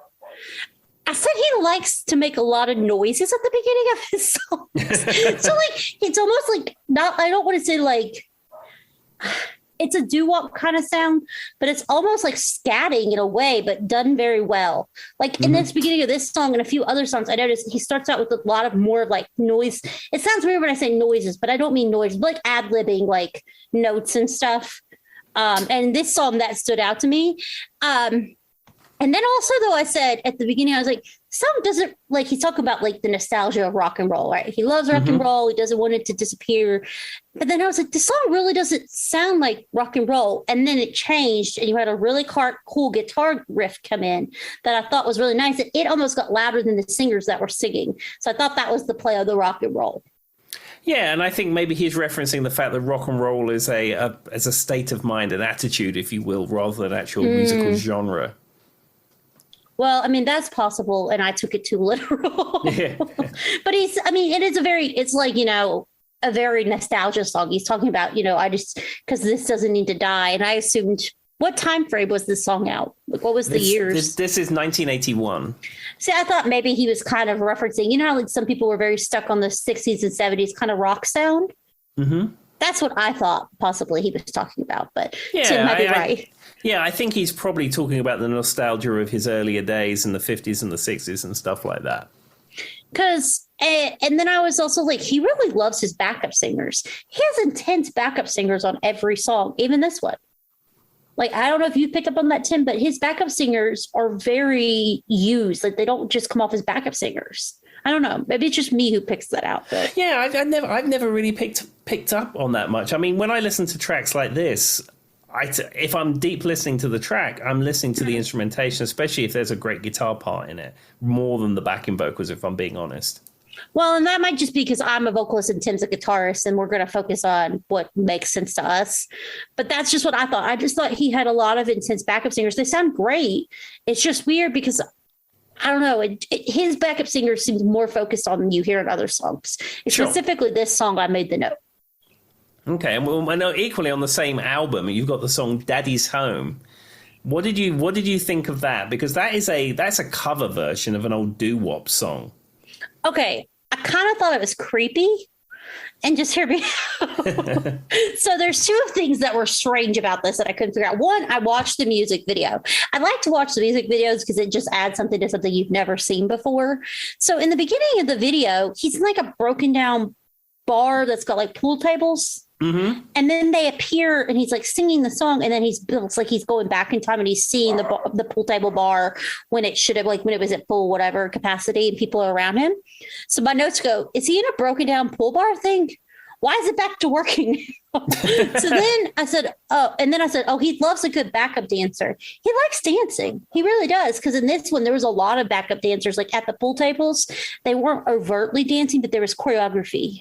I said he likes to make a lot of noises at the beginning of his songs. So, like, it's almost like, I don't want to say, like, it's a doo-wop kind of sound, but it's almost like scatting in a way, but done very well. Like in this beginning of this song and a few other songs, I noticed he starts out with a lot of more of like noise. It sounds weird when I say noises, but I don't mean noise, but like ad-libbing, like notes and stuff. And this song that stood out to me. And then also, though, I said at the beginning, I was like, song doesn't, like, he's talking about, like, the nostalgia of rock and roll, right? He loves rock and roll. He doesn't want it to disappear. But then I was like, the song really doesn't sound like rock and roll. And then it changed, and you had a really cool guitar riff come in that I thought was really nice. It almost got louder than the singers that were singing. So I thought that was the play of the rock and roll. Yeah, and I think maybe he's referencing the fact that rock and roll is a state of mind, an attitude, if you will, rather than actual musical genre. Well, I mean, that's possible, and I took it too literal. Yeah. But it's like, a very nostalgia song. He's talking about, because this doesn't need to die. And I assumed What time frame was this song out? Like, what was the years? This is 1981. See, I thought maybe he was kind of referencing, you know how like some people were very stuck on the 60s and 70s kind of rock sound? Mm-hmm. That's what I thought possibly he was talking about, but yeah, Tim might be right. I think he's probably talking about the nostalgia of his earlier days in the 50s and the 60s and stuff like that. Because, and then I was also like, he really loves his backup singers. He has intense backup singers on every song, even this one. Like, I don't know if you picked up on that, Tim, but his backup singers are very used. Like, they don't just come off as backup singers. I don't know. Maybe it's just me who picks that out. But yeah, I've never really picked up on that much. I mean, when I listen to tracks like this, if I'm deep listening to the track, I'm listening to the instrumentation, especially if there's a great guitar part in it, more than the backing vocals, if I'm being honest. Well, and that might just be because I'm a vocalist and Tim's a guitarist, and we're going to focus on what makes sense to us. But that's just what I thought. I just thought he had a lot of intense backup singers. They sound great. It's just weird because I don't know. His backup singer seems more focused on than you hear in other songs. Sure. Specifically, this song, I made the note. Okay, and well, I know equally on the same album, you've got the song "Daddy's Home." What did you think of that? Because that's a cover version of an old doo-wop song. Okay, I kind of thought it was creepy. And just hear me. So there's two things that were strange about this that I couldn't figure out. One, I watched the music video. I like to watch the music videos because it just adds something to something you've never seen before. So in the beginning of the video, he's in like a broken down bar that's got like pool tables. Mm-hmm. And then they appear and he's like singing the song. And then it's like he's going back in time and he's seeing the pool table bar when it should have, like when it was at full whatever capacity and people are around him. So my notes go, is he in a broken down pool bar thing? Why is it back to working? So then I said, oh, he loves a good backup dancer. He likes dancing. He really does. Because in this one, there was a lot of backup dancers like at the pool tables. They weren't overtly dancing, but there was choreography.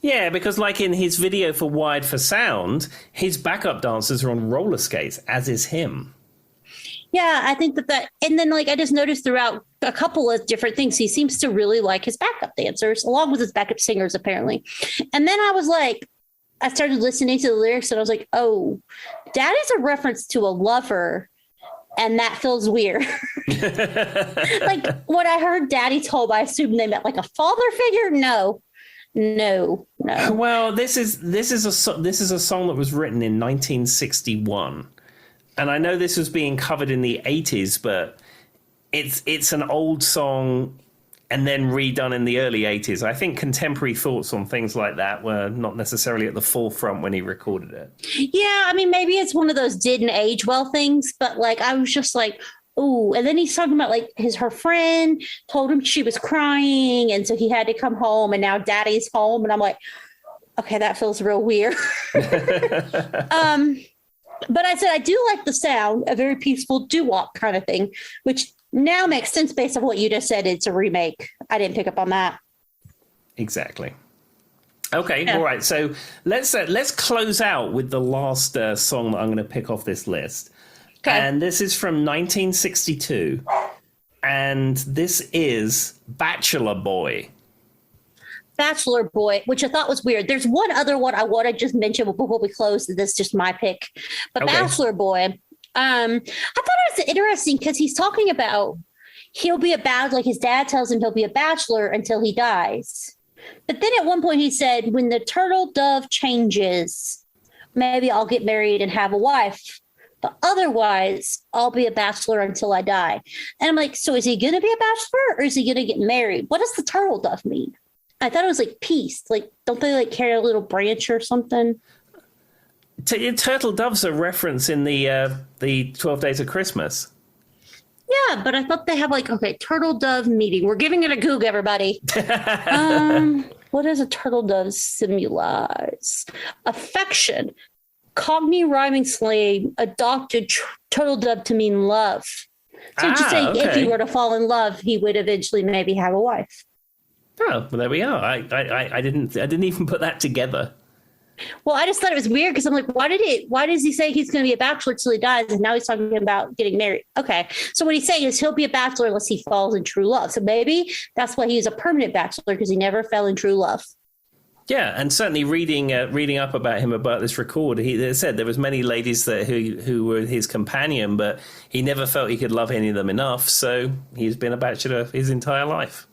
Yeah, because like in his video for Wired for Sound, his backup dancers are on roller skates, as is him. Yeah, I think that, and then like I just noticed throughout a couple of different things, he seems to really like his backup dancers, along with his backup singers, apparently. And then I was like, I started listening to the lyrics and I was like, oh, Daddy's a reference to a lover. And that feels weird. Like when I heard Daddy told, I assumed they meant like a father figure. No. Well, this is a song that was written in 1961, and I know this was being covered in the 80s, but it's an old song and then redone in the early 80s. I think contemporary thoughts on things like that were not necessarily at the forefront when he recorded it. Yeah, I mean, maybe it's one of those didn't age well things, but like I was just like, oh, and then he's talking about like her friend told him she was crying. And so he had to come home and now Daddy's home. And I'm like, okay, that feels real weird. But I said, I do like the sound, a very peaceful doo-wop kind of thing, which now makes sense based on what you just said. It's a remake. I didn't pick up on that. Exactly. Okay. Yeah. All right. So let's close out with the last song that I'm going to pick off this list. Okay. And this is from 1962. And this is Bachelor Boy. Bachelor Boy, which I thought was weird. There's one other one I want to just mention before we close. This is just my pick. But okay. Bachelor Boy, I thought it was interesting because he's talking about he'll be like his dad tells him he'll be a bachelor until he dies. But then at one point he said, when the turtle dove changes, maybe I'll get married and have a wife. But otherwise, I'll be a bachelor until I die. And I'm like, so is he going to be a bachelor or is he going to get married? What does the turtle dove mean? I thought it was like peace. Like, don't they like carry a little branch or something? Turtle doves are referenced in the 12 Days of Christmas. Yeah, but I thought they have like, okay, turtle dove meeting. We're giving it a Goog, everybody. What does a turtle dove symbolize? Affection. Cockney rhyming slang adopted turtle dove to mean love. So just saying, okay. If he were to fall in love, he would eventually maybe have a wife. Oh, well, there we are. I didn't even put that together. Well, I just thought it was weird because I'm like, why does he say he's going to be a bachelor till he dies, and now he's talking about getting married? Okay, so what he's saying is he'll be a bachelor unless he falls in true love. So maybe that's why he's a permanent bachelor because he never fell in true love. Yeah, and certainly reading up about him about this record, he said there was many ladies who were his companion, but he never felt he could love any of them enough. So he's been a bachelor his entire life.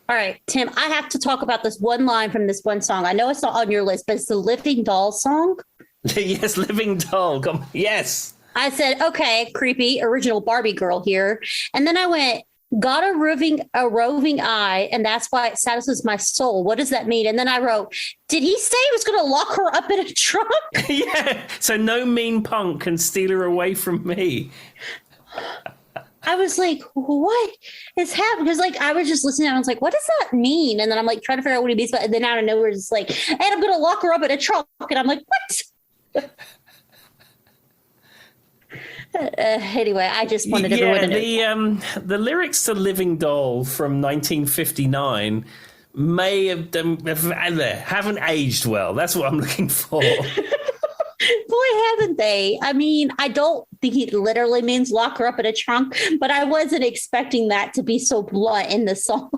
All right, Tim, I have to talk about this one line from this one song. I know it's not on your list, but it's the Living Doll song. Yes, Living Doll. Come, yes. I said, okay, creepy, original Barbie girl here. And then I went, got a roving eye, and that's why it satisfies my soul. What does that mean? And then I wrote, did he say he was going to lock her up in a trunk? Yeah, so no mean punk can steal her away from me. I was like, what is happening? Because like I was just listening and I was like, what does that mean? And then I'm like trying to figure out what he means. And then out of nowhere, it's like, and I'm going to lock her up in a trunk. And I'm like, what? Anyway, I just wanted everyone to know. The lyrics to Living Doll from 1959 may haven't aged well. That's what I'm looking for. Boy, haven't they? I mean, I don't think he literally means lock her up in a trunk, but I wasn't expecting that to be so blunt in the song.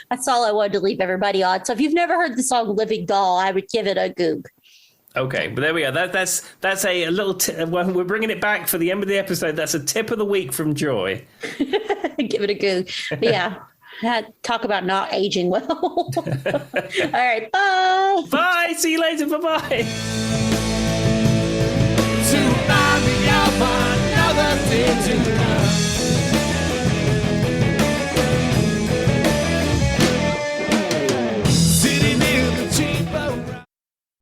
That's all I wanted to leave everybody on. So if you've never heard the song Living Doll, I would give it a goog. Okay, but there we go. That's a little when we're bringing it back for the end of the episode. That's a tip of the week from Joy. Give it a goog. But yeah. Talk about not aging well. All right. Bye. Bye. See you later. Bye-bye.